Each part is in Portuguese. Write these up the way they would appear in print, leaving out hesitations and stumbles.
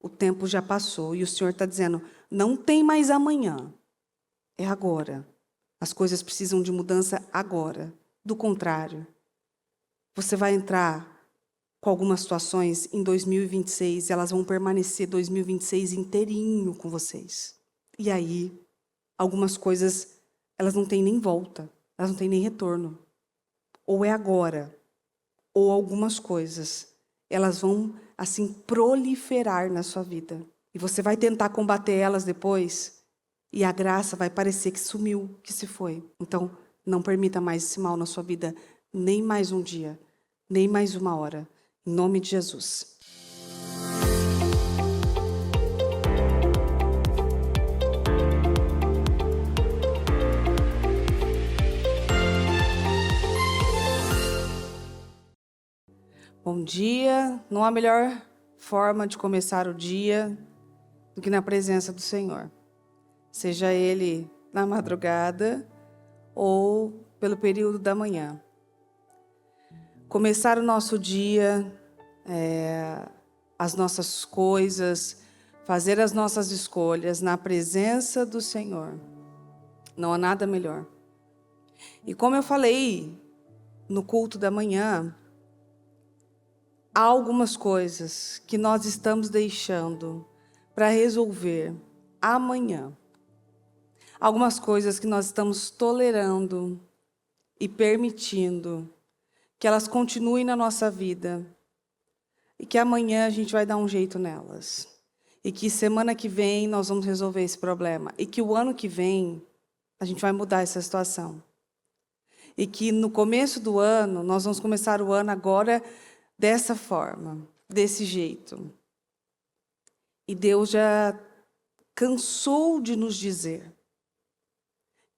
O tempo já passou e o Senhor está dizendo, não tem mais amanhã, é agora. As coisas precisam de mudança agora. Do contrário, você vai entrar com algumas situações em 2026, elas vão permanecer 2026 inteirinho com vocês. E aí, algumas coisas, elas não têm nem volta, elas não têm nem retorno. Ou é agora, ou algumas coisas, elas vão, assim, proliferar na sua vida. E você vai tentar combater elas depois, e a graça vai parecer que sumiu, que se foi. Então, não permita mais esse mal na sua vida, nem mais um dia, nem mais uma hora. Em nome de Jesus. Bom dia. Não há melhor forma de começar o dia do que na presença do Senhor. Seja Ele na madrugada ou pelo período da manhã. Começar o nosso dia, as nossas coisas, fazer as nossas escolhas na presença do Senhor. Não há nada melhor. E como eu falei no culto da manhã, há algumas coisas que nós estamos deixando para resolver amanhã. Algumas coisas que nós estamos tolerando e permitindo que elas continuem na nossa vida. E que amanhã a gente vai dar um jeito nelas. E que semana que vem nós vamos resolver esse problema. E que o ano que vem a gente vai mudar essa situação. E que no começo do ano, nós vamos começar o ano agora dessa forma, desse jeito. E Deus já cansou de nos dizer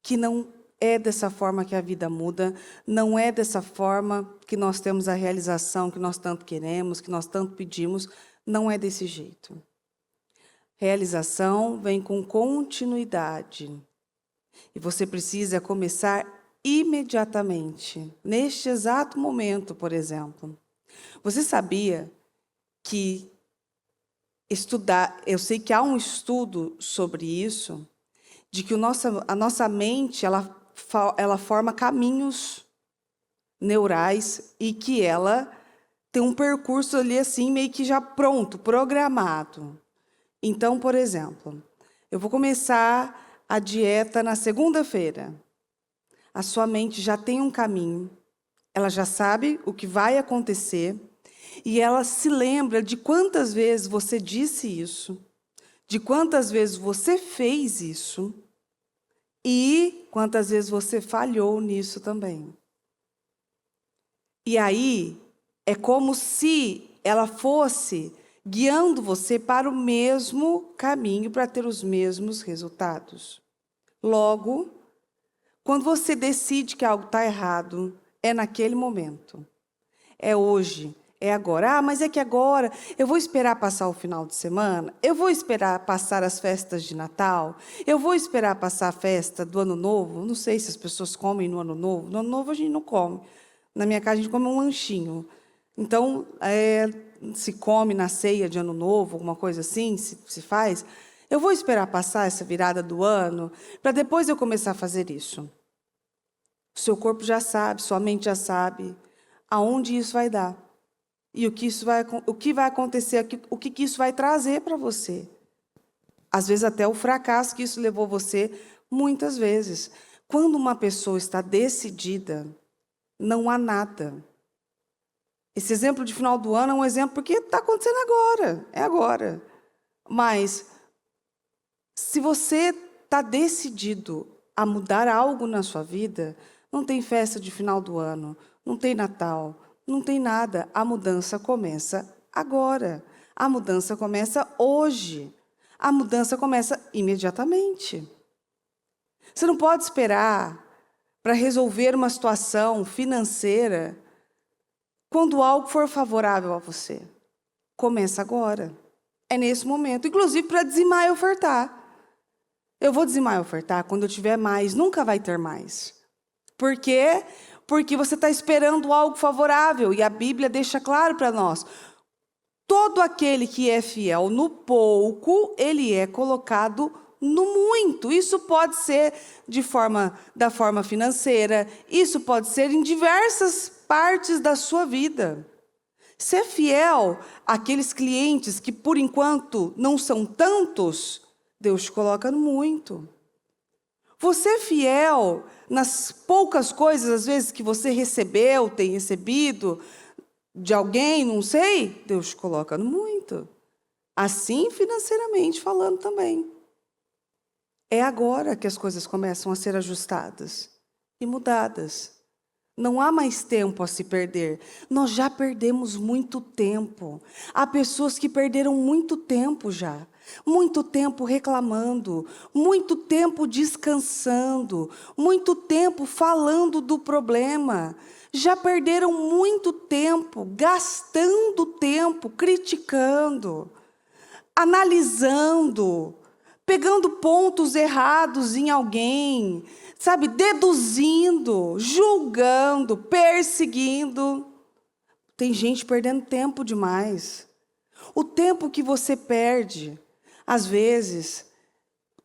que não é dessa forma que a vida muda, não é dessa forma que nós temos a realização que nós tanto queremos, que nós tanto pedimos, não é desse jeito. Realização vem com continuidade. E você precisa começar imediatamente, neste exato momento, por exemplo. Você sabia que eu sei que há um estudo sobre isso, de que a nossa mente, ela forma caminhos neurais e que ela tem um percurso ali assim, meio que já pronto, programado. Então, por exemplo, eu vou começar a dieta na segunda-feira. A sua mente já tem um caminho, ela já sabe o que vai acontecer e ela se lembra de quantas vezes você disse isso, de quantas vezes você fez isso e quantas vezes você falhou nisso também. E aí, é como se ela fosse guiando você para o mesmo caminho, para ter os mesmos resultados. Logo, quando você decide que algo está errado, é naquele momento. É hoje, é agora. Ah, mas é que agora eu vou esperar passar o final de semana, eu vou esperar passar as festas de Natal, eu vou esperar passar a festa do Ano Novo. Não sei se as pessoas comem no Ano Novo. No Ano Novo a gente não come. Na minha casa a gente come um lanchinho. Então, se come na ceia de Ano Novo, alguma coisa assim, se faz. Eu vou esperar passar essa virada do ano, para depois eu começar a fazer isso. O seu corpo já sabe, sua mente já sabe aonde isso vai dar. E o que vai acontecer, o que isso vai trazer para você. Às vezes até o fracasso que isso levou você, muitas vezes. Quando uma pessoa está decidida, não há nada. Esse exemplo de final do ano é um exemplo porque está acontecendo agora, é agora. Mas, se você está decidido a mudar algo na sua vida, não tem festa de final do ano, não tem Natal, não tem nada. A mudança começa agora. A mudança começa hoje. A mudança começa imediatamente. Você não pode esperar para resolver uma situação financeira quando algo for favorável a você. Começa agora. É nesse momento. Inclusive para dizimar e ofertar. Eu vou dizimar e ofertar quando eu tiver mais. Nunca vai ter mais. Por quê? Porque você está esperando algo favorável. E a Bíblia deixa claro para nós. todo aquele que é fiel no pouco, ele é colocado no muito. Isso pode ser da forma financeira, isso pode ser em diversas partes da sua vida. Ser fiel àqueles clientes que, por enquanto, não são tantos, Deus te coloca no muito. Você é fiel nas poucas coisas, às vezes, que você recebeu, tem recebido de alguém, não sei, Deus te coloca no muito. Assim, financeiramente falando também. É agora que as coisas começam a ser ajustadas e mudadas. Não há mais tempo a se perder. Nós já perdemos muito tempo. Há pessoas que perderam muito tempo já. Muito tempo reclamando, muito tempo descansando, muito tempo falando do problema. Já perderam muito tempo gastando tempo criticando, analisando, pegando pontos errados em alguém, sabe, deduzindo, julgando, perseguindo. Tem gente perdendo tempo demais. O tempo que você perde, às vezes,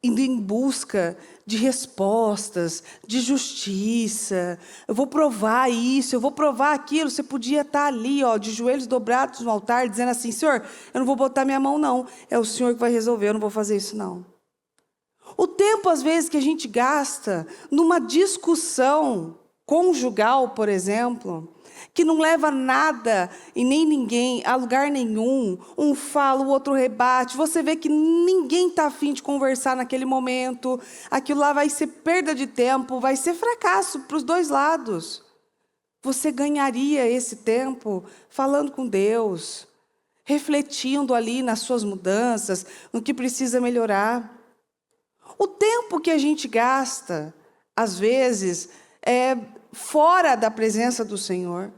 indo em busca de respostas, de justiça. Eu vou provar isso, eu vou provar aquilo. Você podia estar ali, ó, de joelhos dobrados no altar, dizendo assim: Senhor, eu não vou botar minha mão, não. É o Senhor que vai resolver, eu não vou fazer isso, não. O tempo, às vezes, que a gente gasta numa discussão conjugal, por exemplo, que não leva nada e nem ninguém a lugar nenhum, um fala, o outro rebate, você vê que ninguém está afim de conversar naquele momento, aquilo lá vai ser perda de tempo, vai ser fracasso para os dois lados. Você ganharia esse tempo falando com Deus, refletindo ali nas suas mudanças, no que precisa melhorar. O tempo que a gente gasta, às vezes, fora da presença do Senhor,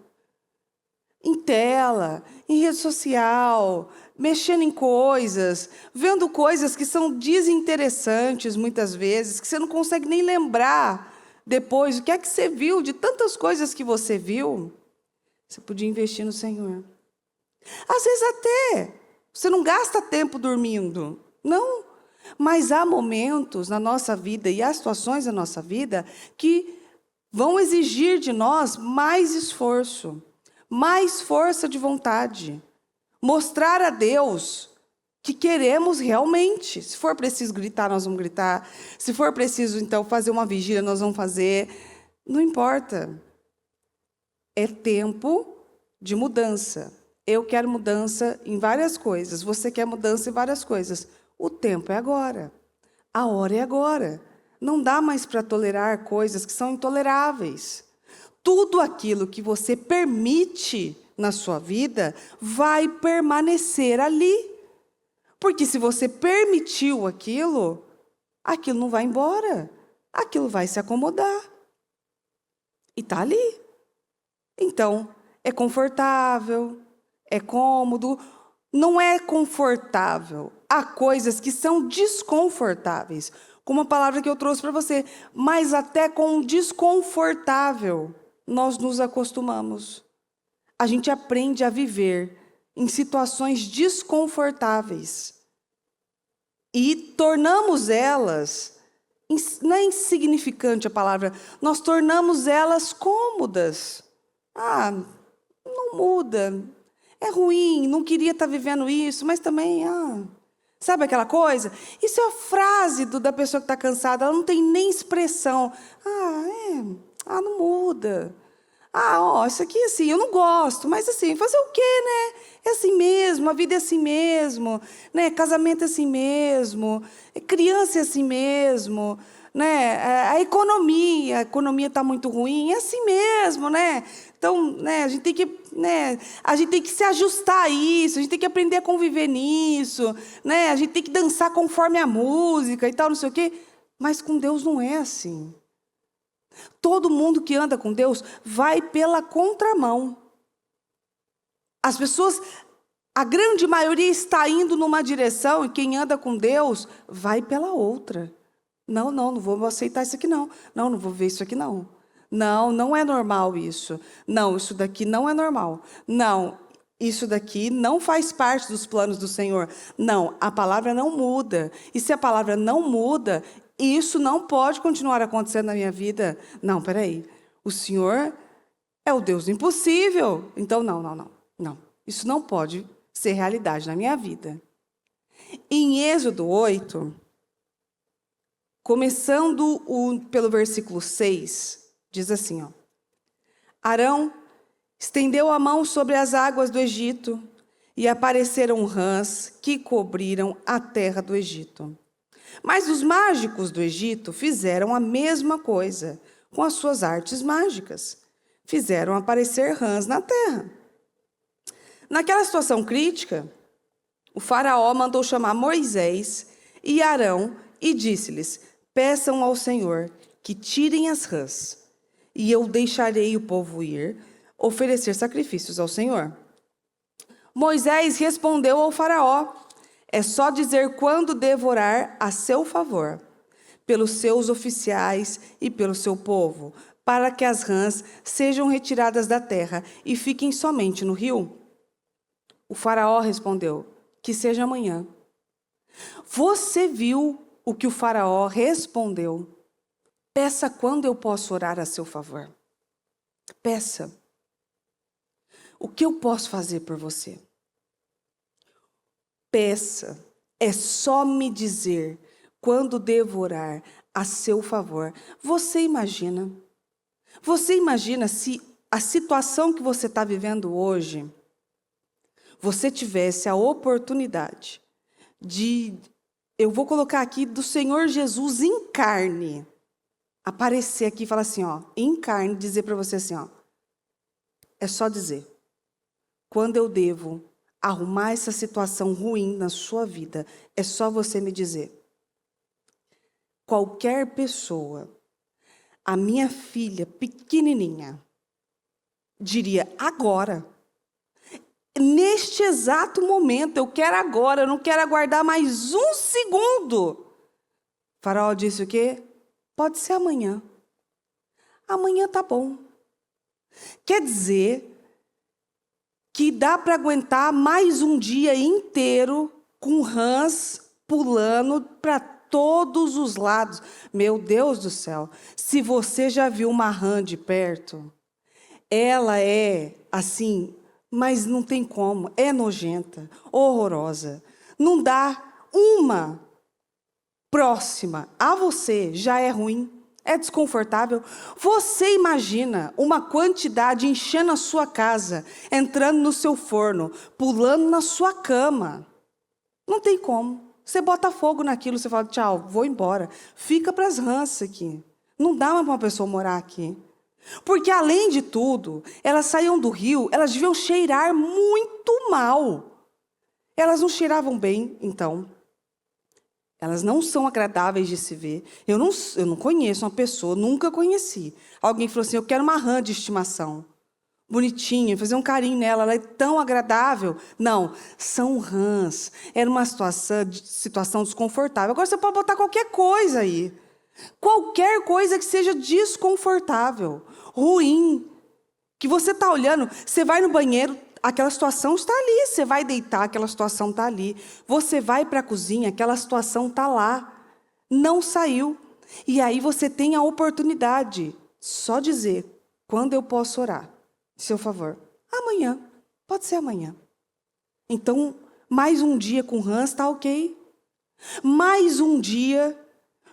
em tela, em rede social, mexendo em coisas, vendo coisas que são desinteressantes muitas vezes, que você não consegue nem lembrar depois o que é que você viu, de tantas coisas que você viu. Você podia investir no Senhor. Às vezes até, você não gasta tempo dormindo, não. Mas há momentos na nossa vida e há situações na nossa vida que vão exigir de nós mais esforço, mais força de vontade. Mostrar a Deus que queremos realmente. Se for preciso gritar, nós vamos gritar. Se for preciso, então, fazer uma vigília, nós vamos fazer. Não importa. É tempo de mudança. Eu quero mudança em várias coisas. Você quer mudança em várias coisas. O tempo é agora. A hora é agora. Não dá mais para tolerar coisas que são intoleráveis. Tudo aquilo que você permite na sua vida vai permanecer ali. Porque se você permitiu aquilo, aquilo não vai embora. Aquilo vai se acomodar. E está ali. Então, é confortável, é cômodo. Não é confortável. Há coisas que são desconfortáveis. Como a palavra que eu trouxe para você. Mas até com o desconfortável, nós nos acostumamos. A gente aprende a viver em situações desconfortáveis. E tornamos elas, não é insignificante a palavra, nós tornamos elas cômodas. Ah, não muda. É ruim, não queria estar vivendo isso, mas também, sabe aquela coisa? Isso é a frase da pessoa que está cansada, ela não tem nem expressão. Não muda. Isso aqui assim, eu não gosto, mas assim, fazer o quê, né? É assim mesmo, a vida é assim mesmo, né? Casamento é assim mesmo, criança é assim mesmo, né? A economia está muito ruim, é assim mesmo, né? Então, né, a gente tem que se ajustar a isso, a gente tem que aprender a conviver nisso, né? A gente tem que dançar conforme a música e tal, não sei o quê. Mas com Deus não é assim. Todo mundo que anda com Deus vai pela contramão. As pessoas, a grande maioria está indo numa direção e quem anda com Deus vai pela outra. Não vou aceitar isso aqui não. Não vou ver isso aqui não. Não é normal isso. Não, isso daqui não é normal. Não, isso daqui não faz parte dos planos do Senhor. Não, a palavra não muda. E se a palavra não muda, isso não pode continuar acontecendo na minha vida. Não, peraí. O Senhor é o Deus do impossível. Então, não. Isso não pode ser realidade na minha vida. Em Êxodo 8, começando pelo versículo 6, diz assim, ó. Arão estendeu a mão sobre as águas do Egito, e apareceram rãs que cobriram a terra do Egito. Mas os mágicos do Egito fizeram a mesma coisa com as suas artes mágicas. Fizeram aparecer rãs na terra. Naquela situação crítica, o faraó mandou chamar Moisés e Arão e disse-lhes: peçam ao Senhor que tirem as rãs, e eu deixarei o povo ir oferecer sacrifícios ao Senhor. Moisés respondeu ao faraó: é só dizer quando devorar a seu favor, pelos seus oficiais e pelo seu povo, para que as rãs sejam retiradas da terra e fiquem somente no rio. O faraó respondeu: que seja amanhã. Você viu o que o faraó respondeu? Peça quando eu posso orar a seu favor. Peça. O que eu posso fazer por você? Peça. É só me dizer quando devo orar a seu favor. Você imagina se a situação que você está vivendo hoje, você tivesse a oportunidade de, eu vou colocar aqui, do Senhor Jesus em carne, aparecer aqui e falar assim, ó, em carne, dizer para você assim, ó, é só dizer, quando eu devo arrumar essa situação ruim na sua vida, é só você me dizer. Qualquer pessoa, a minha filha pequenininha, diria, agora, neste exato momento, eu quero agora, eu não quero aguardar mais um segundo. O faraó disse o quê? Pode ser amanhã. Amanhã tá bom. Quer dizer que dá para aguentar mais um dia inteiro com rãs pulando para todos os lados. Meu Deus do céu, se você já viu uma rã de perto, ela é assim, mas não tem como, é nojenta, horrorosa. Não dá uma próxima a você, já é ruim, é desconfortável. Você imagina uma quantidade enchendo a sua casa, entrando no seu forno, pulando na sua cama. Não tem como. Você bota fogo naquilo, você fala, tchau, vou embora. Fica para as rãs aqui. Não dá mais para uma pessoa morar aqui. Porque, além de tudo, elas saíam do rio, elas deviam cheirar muito mal. Elas não cheiravam bem, então. Elas não são agradáveis de se ver. Eu não conheço uma pessoa, nunca conheci. Alguém falou assim, eu quero uma rã de estimação. Bonitinha, fazer um carinho nela, ela é tão agradável. Não, são rãs. Era uma situação desconfortável. Agora você pode botar qualquer coisa aí. Qualquer coisa que seja desconfortável, ruim, que você está olhando, você vai no banheiro, aquela situação está ali, você vai deitar, aquela situação está ali, você vai para a cozinha, aquela situação está lá, não saiu. E aí você tem a oportunidade, só dizer, quando eu posso orar, seu favor, amanhã, pode ser amanhã. Então, mais um dia com rãs está ok. Mais um dia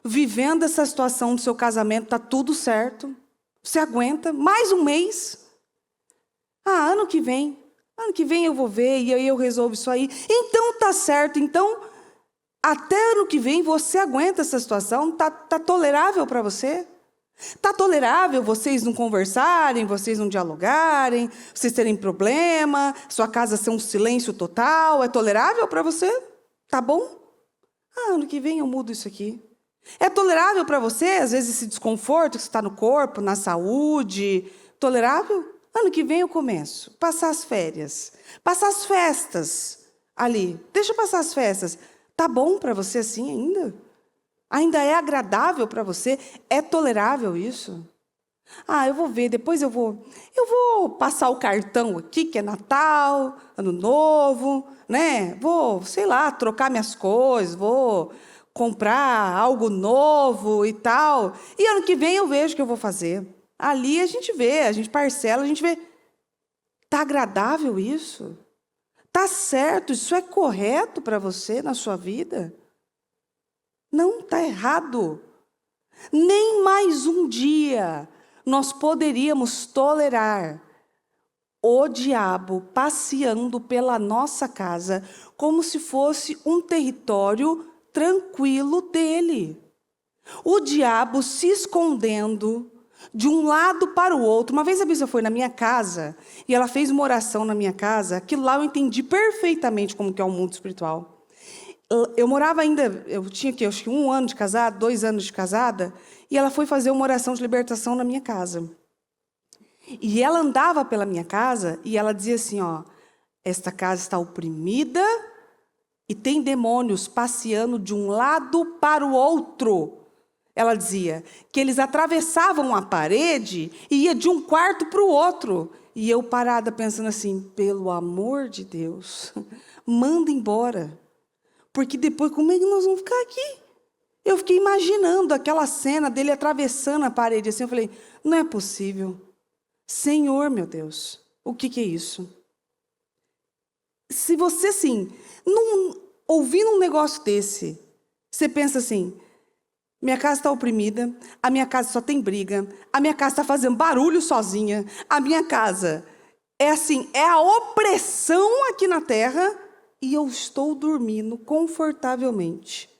vivendo essa situação do seu casamento, está tudo certo. Você aguenta mais um mês. Ano que vem eu vou ver e aí eu resolvo isso aí. Então tá certo. Então, até ano que vem você aguenta essa situação? Tá tolerável para você? Tá tolerável vocês não conversarem, vocês não dialogarem, vocês terem problema, sua casa ser um silêncio total? É tolerável para você? Tá bom? Ano que vem eu mudo isso aqui. É tolerável para você, às vezes, esse desconforto que está no corpo, na saúde? Tolerável? Ano que vem eu começo. Passar as férias. Passar as festas ali. Deixa eu passar as festas. Tá bom para você assim ainda? Ainda é agradável para você? É tolerável isso? Ah, eu vou ver, depois eu vou passar o cartão aqui, que é Natal, Ano Novo, né? Vou, sei lá, trocar minhas coisas, vou comprar algo novo e tal. E ano que vem eu vejo o que eu vou fazer. Ali a gente vê, a gente parcela, a gente vê. Tá agradável isso? Tá certo? Isso é correto para você na sua vida? Não, tá errado. Nem mais um dia nós poderíamos tolerar o diabo passeando pela nossa casa como se fosse um território tranquilo dele. O diabo se escondendo de um lado para o outro. Uma vez a bispa foi na minha casa e ela fez uma oração na minha casa, que lá eu entendi perfeitamente como que é o mundo espiritual. Eu morava ainda, eu tinha que acho que 1 ano de casada, 2 anos de casada, e ela foi fazer uma oração de libertação na minha casa. E ela andava pela minha casa e ela dizia assim, ó, esta casa está oprimida e tem demônios passeando de um lado para o outro. Ela dizia que eles atravessavam a parede e ia de um quarto para o outro. E eu parada pensando assim, pelo amor de Deus, manda embora. Porque depois, como é que nós vamos ficar aqui? Eu fiquei imaginando aquela cena dele atravessando a parede assim. Eu falei, não é possível. Senhor, meu Deus, o que é isso? Se você, assim, ouvindo um negócio desse, você pensa assim, minha casa está oprimida, a minha casa só tem briga, a minha casa está fazendo barulho sozinha, a minha casa é assim, é a opressão aqui na terra e eu estou dormindo confortavelmente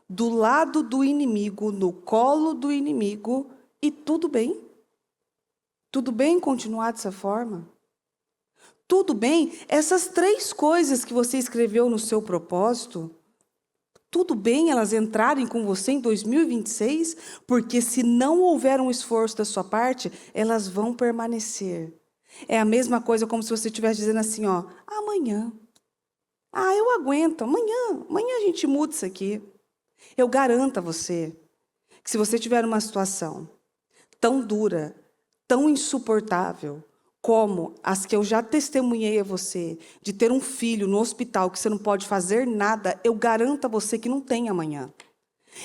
do lado do inimigo, no colo do inimigo e tudo bem? Tudo bem continuar dessa forma? Tudo bem? Essas 3 coisas que você escreveu no seu propósito, tudo bem elas entrarem com você em 2026? Porque se não houver um esforço da sua parte, elas vão permanecer. É a mesma coisa como se você estivesse dizendo assim, ó, amanhã. Ah, eu aguento, amanhã a gente muda isso aqui. Eu garanto a você que se você tiver uma situação tão dura, tão insuportável, como as que eu já testemunhei a você, de ter um filho no hospital que você não pode fazer nada, eu garanto a você que não tem amanhã.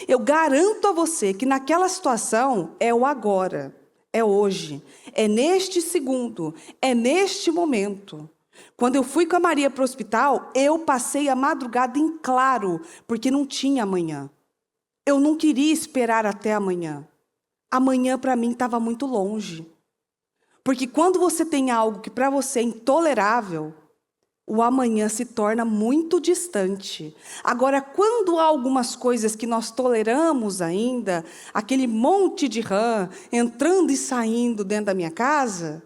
Eu garanto a você que naquela situação é o agora, é hoje, é neste segundo, é neste momento. Quando eu fui com a Maria para o hospital, eu passei a madrugada em claro, porque não tinha amanhã. Eu não queria esperar até amanhã. Amanhã para mim estava muito longe. Porque quando você tem algo que para você é intolerável, o amanhã se torna muito distante. Agora, quando há algumas coisas que nós toleramos ainda, aquele monte de rã entrando e saindo dentro da minha casa,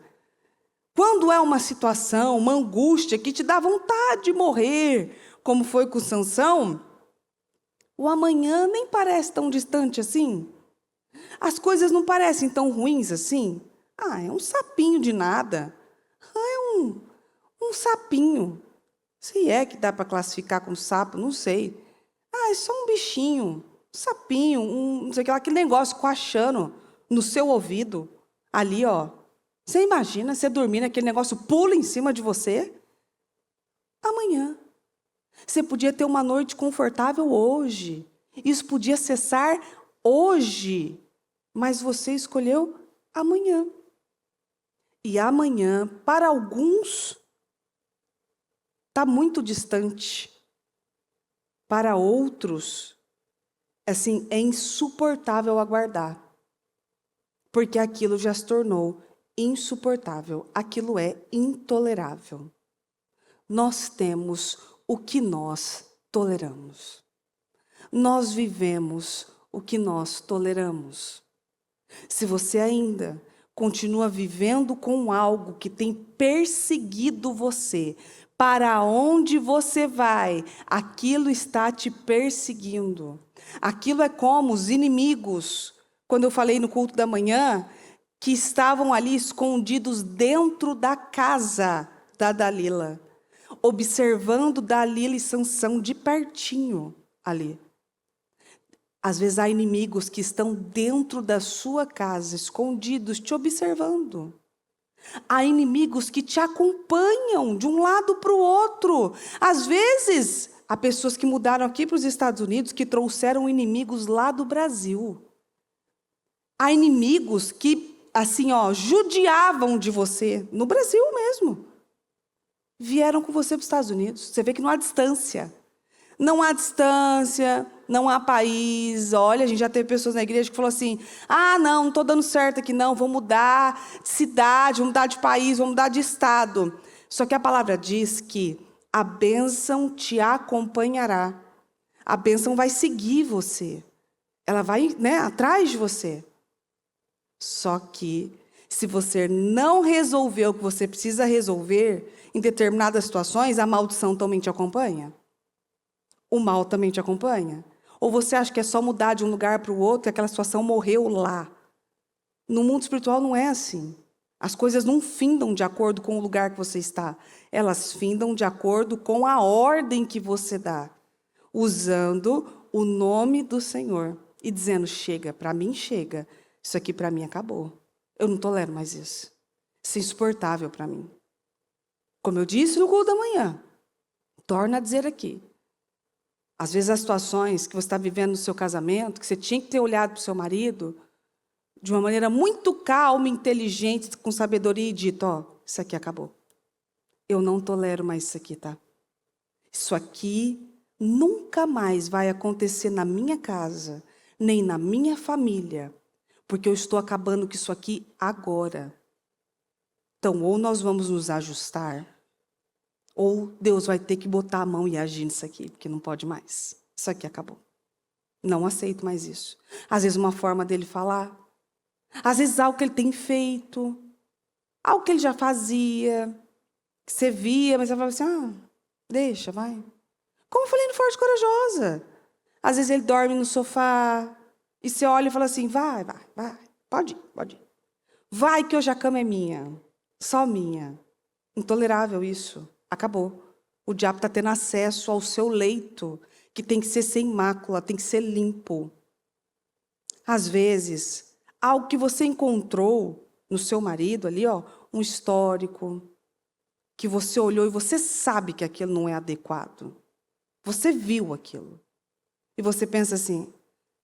quando é uma situação, uma angústia que te dá vontade de morrer, como foi com Sansão, o amanhã nem parece tão distante assim. As coisas não parecem tão ruins assim. Ah, é um sapinho de nada. Ah, é um sapinho. Se é que dá para classificar como sapo, não sei. Ah, é só um bichinho, um sapinho, não sei o que lá, aquele negócio coachando no seu ouvido. Ali, ó. Você imagina você dormindo, aquele negócio pula em cima de você? Amanhã. Você podia ter uma noite confortável hoje. Isso podia cessar hoje. Mas você escolheu amanhã. E amanhã, para alguns, está muito distante. Para outros, assim, é insuportável aguardar. Porque aquilo já se tornou insuportável. Aquilo é intolerável. Nós temos o que nós toleramos. Nós vivemos o que nós toleramos. Se você ainda continua vivendo com algo que tem perseguido você, para onde você vai, aquilo está te perseguindo. Aquilo é como os inimigos, quando eu falei no culto da manhã, que estavam ali escondidos dentro da casa da Dalila, observando Dalila e Sansão de pertinho ali. Às vezes há inimigos que estão dentro da sua casa, escondidos, te observando. Há inimigos que te acompanham de um lado para o outro. Às vezes, há pessoas que mudaram aqui para os Estados Unidos que trouxeram inimigos lá do Brasil. Há inimigos que, assim, judiavam de você, no Brasil mesmo. Vieram com você para os Estados Unidos. Você vê que não há distância. Não há distância, não há país. Olha, a gente já teve pessoas na igreja que falaram assim, não estou dando certo aqui não, vou mudar de cidade, vou mudar de país, vou mudar de estado. Só que a palavra diz que a bênção te acompanhará. A bênção vai seguir você. Ela vai, atrás de você. Só que, se você não resolver o que você precisa resolver, em determinadas situações, a maldição também te acompanha. O mal também te acompanha? Ou você acha que é só mudar de um lugar para o outro e aquela situação morreu lá? No mundo espiritual não é assim. As coisas não findam de acordo com o lugar que você está. Elas findam de acordo com a ordem que você dá. Usando o nome do Senhor. E dizendo, chega, para mim chega. Isso aqui para mim acabou. Eu não tolero mais isso. Isso é insuportável para mim. Como eu disse no culto da manhã. Torno a dizer aqui. Às vezes, as situações que você está vivendo no seu casamento, que você tinha que ter olhado para o seu marido de uma maneira muito calma, inteligente, com sabedoria e dito, isso aqui acabou. Eu não tolero mais isso aqui, tá? Isso aqui nunca mais vai acontecer na minha casa, nem na minha família, porque eu estou acabando com isso aqui agora. Então, ou nós vamos nos ajustar, ou Deus vai ter que botar a mão e agir nisso aqui, porque não pode mais. Isso aqui acabou. Não aceito mais isso. Às vezes uma forma dele falar. Às vezes algo que ele tem feito. Algo que ele já fazia. Que você via, mas você falava assim, deixa, vai. Como eu falei no Forte Corajosa. Às vezes ele dorme no sofá. E você olha e fala assim, vai. Pode ir. Vai que hoje a cama é minha. Só minha. Intolerável isso. Acabou. O diabo está tendo acesso ao seu leito, que tem que ser sem mácula, tem que ser limpo. Às vezes, algo que você encontrou no seu marido ali, um histórico, que você olhou e você sabe que aquilo não é adequado. Você viu aquilo. E você pensa assim,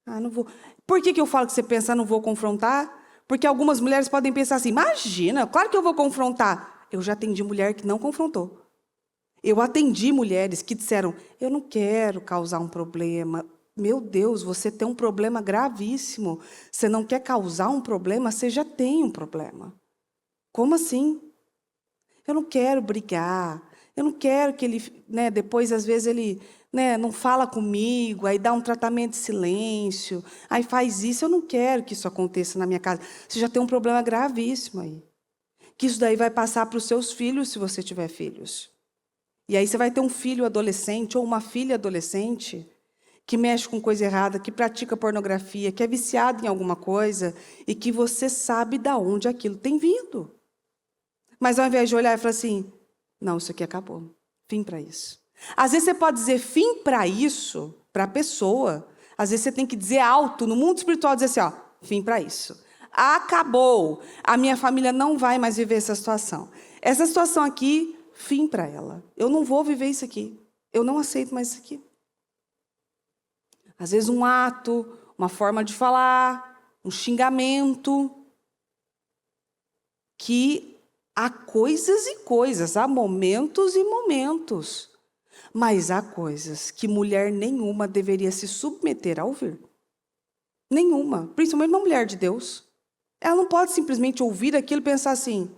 não vou. Por que eu falo que você pensa, não vou confrontar? Porque algumas mulheres podem pensar assim, imagina, claro que eu vou confrontar. Eu já atendi mulher que não confrontou. Eu atendi mulheres que disseram, eu não quero causar um problema. Meu Deus, você tem um problema gravíssimo. Você não quer causar um problema, você já tem um problema. Como assim? Eu não quero brigar. Eu não quero que ele, depois, às vezes, ele não fala comigo, aí dá um tratamento de silêncio, aí faz isso. Eu não quero que isso aconteça na minha casa. Você já tem um problema gravíssimo aí. Que isso daí vai passar para os seus filhos, se você tiver filhos. E aí você vai ter um filho adolescente ou uma filha adolescente que mexe com coisa errada, que pratica pornografia, que é viciado em alguma coisa e que você sabe de onde aquilo tem vindo. Mas ao invés de olhar e falar assim, não, isso aqui acabou, fim para isso. Às vezes você pode dizer fim para isso, para a pessoa. Às vezes você tem que dizer alto, no mundo espiritual, dizer assim, fim para isso. Acabou, a minha família não vai mais viver essa situação. Essa situação aqui, fim para ela. Eu não vou viver isso aqui. Eu não aceito mais isso aqui. Às vezes um ato, uma forma de falar, um xingamento. Que há coisas e coisas, há momentos e momentos. Mas há coisas que mulher nenhuma deveria se submeter a ouvir. Nenhuma. Principalmente uma mulher de Deus. Ela não pode simplesmente ouvir aquilo e pensar assim,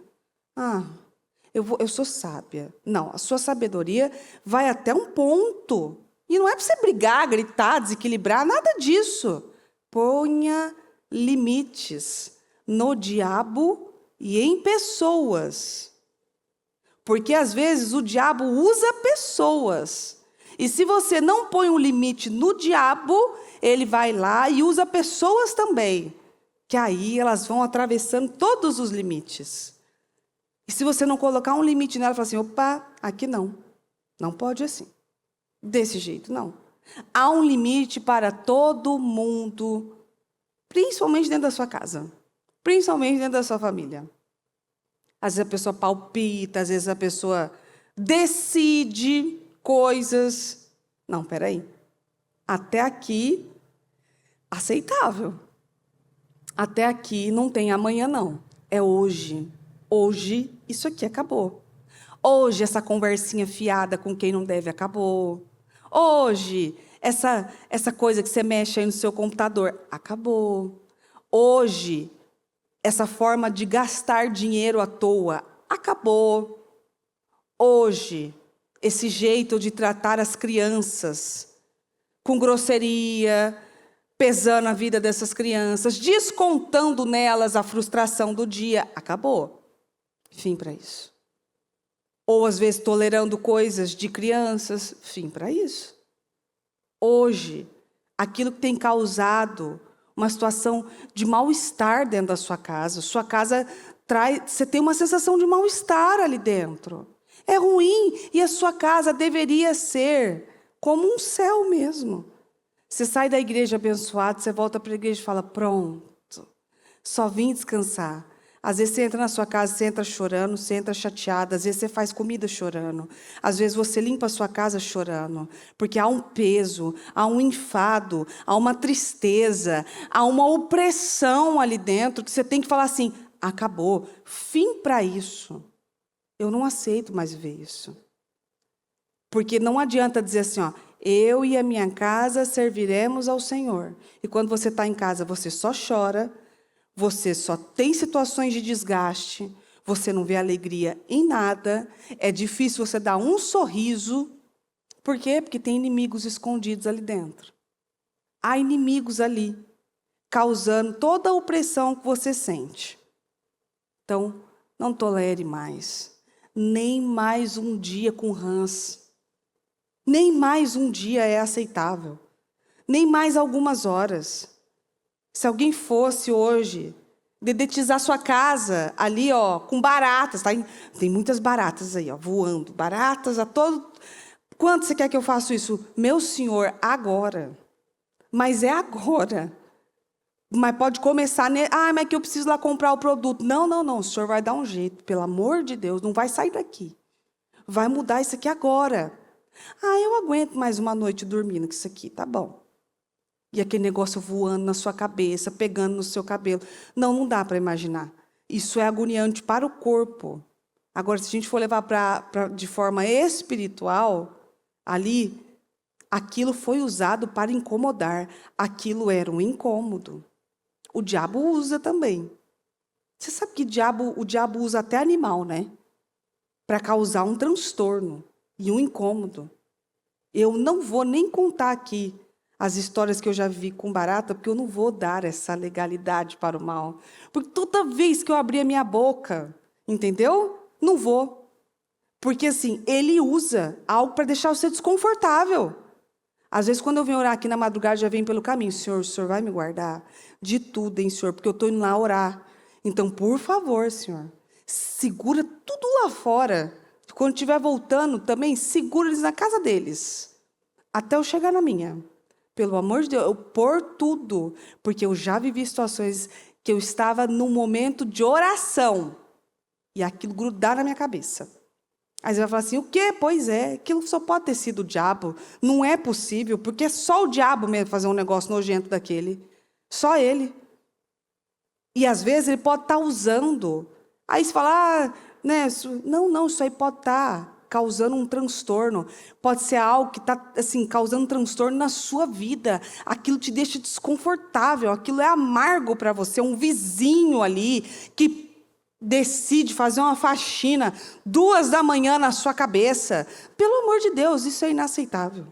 eu sou sábia. Não, a sua sabedoria vai até um ponto. E não é para você brigar, gritar, desequilibrar, nada disso. Ponha limites no diabo e em pessoas. Porque, às vezes, o diabo usa pessoas. E se você não põe um limite no diabo, ele vai lá e usa pessoas também. Que aí elas vão atravessando todos os limites. E se você não colocar um limite nela, fala assim, opa, aqui não. Não pode assim. Desse jeito, não. Há um limite para todo mundo, principalmente dentro da sua casa, principalmente dentro da sua família. Às vezes a pessoa palpita, às vezes a pessoa decide coisas. Não, peraí. Até aqui, aceitável. Até aqui não tem amanhã, não. É hoje. Hoje, isso aqui acabou. Hoje, essa conversinha fiada com quem não deve acabou. Hoje, essa coisa que você mexe aí no seu computador, acabou. Hoje, essa forma de gastar dinheiro à toa, acabou. Hoje, esse jeito de tratar as crianças com grosseria, pesando a vida dessas crianças, descontando nelas a frustração do dia, acabou. Fim para isso. Ou às vezes tolerando coisas de crianças, fim para isso. Hoje, aquilo que tem causado uma situação de mal-estar dentro da sua casa traz, você tem uma sensação de mal-estar ali dentro. É ruim e a sua casa deveria ser como um céu mesmo. Você sai da igreja abençoado, você volta para a igreja e fala, pronto, só vim descansar. Às vezes você entra na sua casa, você entra chorando, você entra chateada, às vezes você faz comida chorando, às vezes você limpa a sua casa chorando, porque há um peso, há um enfado, há uma tristeza, há uma opressão ali dentro que você tem que falar assim, acabou, fim para isso. Eu não aceito mais ver isso. Porque não adianta dizer assim, ó, eu e a minha casa serviremos ao Senhor. E quando você está em casa, você só chora, você só tem situações de desgaste, você não vê alegria em nada, é difícil você dar um sorriso. Por quê? Porque tem inimigos escondidos ali dentro. Há inimigos ali, causando toda a opressão que você sente. Então, não tolere mais. Nem mais um dia com rãs. Nem mais um dia é aceitável. Nem mais algumas horas. Se alguém fosse hoje dedetizar sua casa ali, ó, com baratas, tá? Tem muitas baratas aí, ó, voando, baratas a todo. Quanto você quer que eu faça isso? Meu senhor, agora. Mas é agora. Mas pode começar, mas que eu preciso lá comprar o produto. Não, não, não, o senhor vai dar um jeito, pelo amor de Deus, não vai sair daqui. Vai mudar isso aqui agora. Eu aguento mais uma noite dormindo com isso aqui, tá bom. E aquele negócio voando na sua cabeça, pegando no seu cabelo. Não, não dá para imaginar. Isso é agoniante para o corpo. Agora, se a gente for levar de forma espiritual, ali, aquilo foi usado para incomodar. Aquilo era um incômodo. O diabo usa também. Você sabe que o diabo usa até animal, né? Para causar um transtorno e um incômodo. Eu não vou nem contar aqui as histórias que eu já vi com barata, porque eu não vou dar essa legalidade para o mal. Porque toda vez que eu abrir a minha boca, entendeu? Não vou. Porque assim, ele usa algo para deixar você desconfortável. Às vezes, quando eu venho orar aqui na madrugada, já vem pelo caminho. Senhor, o Senhor vai me guardar de tudo, hein, Senhor? Porque eu estou indo lá orar. Então, por favor, Senhor, segura tudo lá fora. Quando estiver voltando, também segura eles na casa deles. Até eu chegar na minha. Pelo amor de Deus, eu pôr tudo. Porque eu já vivi situações que eu estava num momento de oração. E aquilo grudar na minha cabeça. Aí você vai falar assim, o quê? Pois é, aquilo só pode ter sido o diabo. Não é possível, porque é só o diabo mesmo fazer um negócio nojento daquele. Só ele. E às vezes ele pode estar usando. Aí você fala, né? Não, isso aí pode estar causando um transtorno. Pode ser algo que está assim, causando um transtorno na sua vida. Aquilo te deixa desconfortável, aquilo é amargo para você. Um vizinho ali que decide fazer uma faxina 2 da manhã na sua cabeça. Pelo amor de Deus, isso é inaceitável.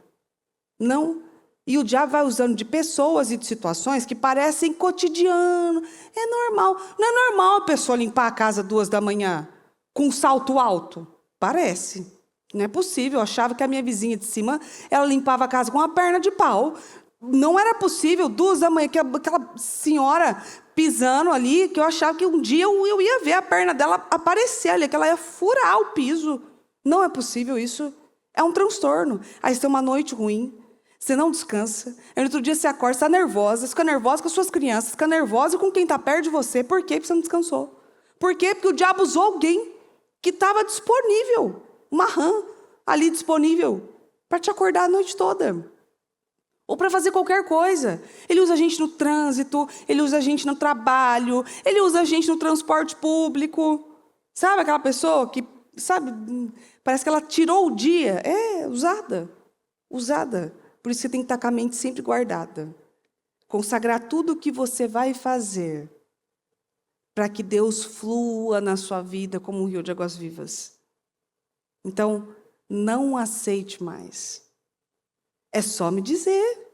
Não. E o diabo vai usando de pessoas e de situações que parecem cotidiano. É normal. Não é normal a pessoa limpar a casa 2 da manhã com um salto alto. Parece. Não é possível. Eu achava que a minha vizinha de cima, ela limpava a casa com uma perna de pau. Não era possível, 2 da manhã, que aquela senhora pisando ali, que eu achava que um dia eu ia ver a perna dela aparecer ali, que ela ia furar o piso. Não é possível isso. É um transtorno. Aí você tem uma noite ruim, Você não descansa. Aí no outro dia você acorda, você está nervosa, você fica nervosa com as suas crianças, fica nervosa com quem está perto de você. Por quê? Porque você não descansou. Por quê? Porque o diabo usou alguém que estava disponível, uma rã ali disponível, para te acordar a noite toda. Ou para fazer qualquer coisa. Ele usa a gente no trânsito, ele usa a gente no trabalho, ele usa a gente no transporte público. Sabe aquela pessoa que, sabe, parece que ela tirou o dia? É, usada. Por isso você tem que estar com a mente sempre guardada. Consagrar tudo o que você vai fazer para que Deus flua na sua vida como um rio de águas vivas. Então, não aceite mais. É só me dizer.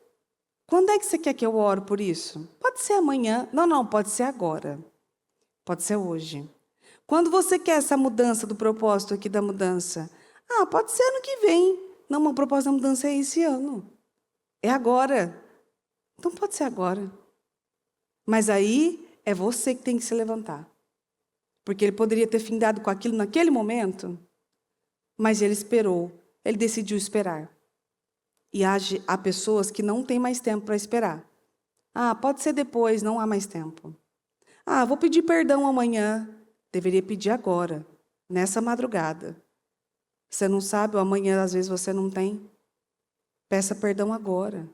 Quando é que você quer que eu ore por isso? Pode ser amanhã. Não, pode ser agora. Pode ser hoje. Quando você quer essa mudança do propósito aqui da mudança? Pode ser ano que vem. Não, o propósito da mudança é esse ano. É agora. Então pode ser agora. Mas aí é você que tem que se levantar. Porque ele poderia ter findado com aquilo naquele momento, mas ele esperou. Ele decidiu esperar. E há pessoas que não têm mais tempo para esperar. Pode ser depois, não há mais tempo. Vou pedir perdão amanhã. Deveria pedir agora, nessa madrugada. Você não sabe, ou amanhã às vezes você não tem. Peça perdão agora.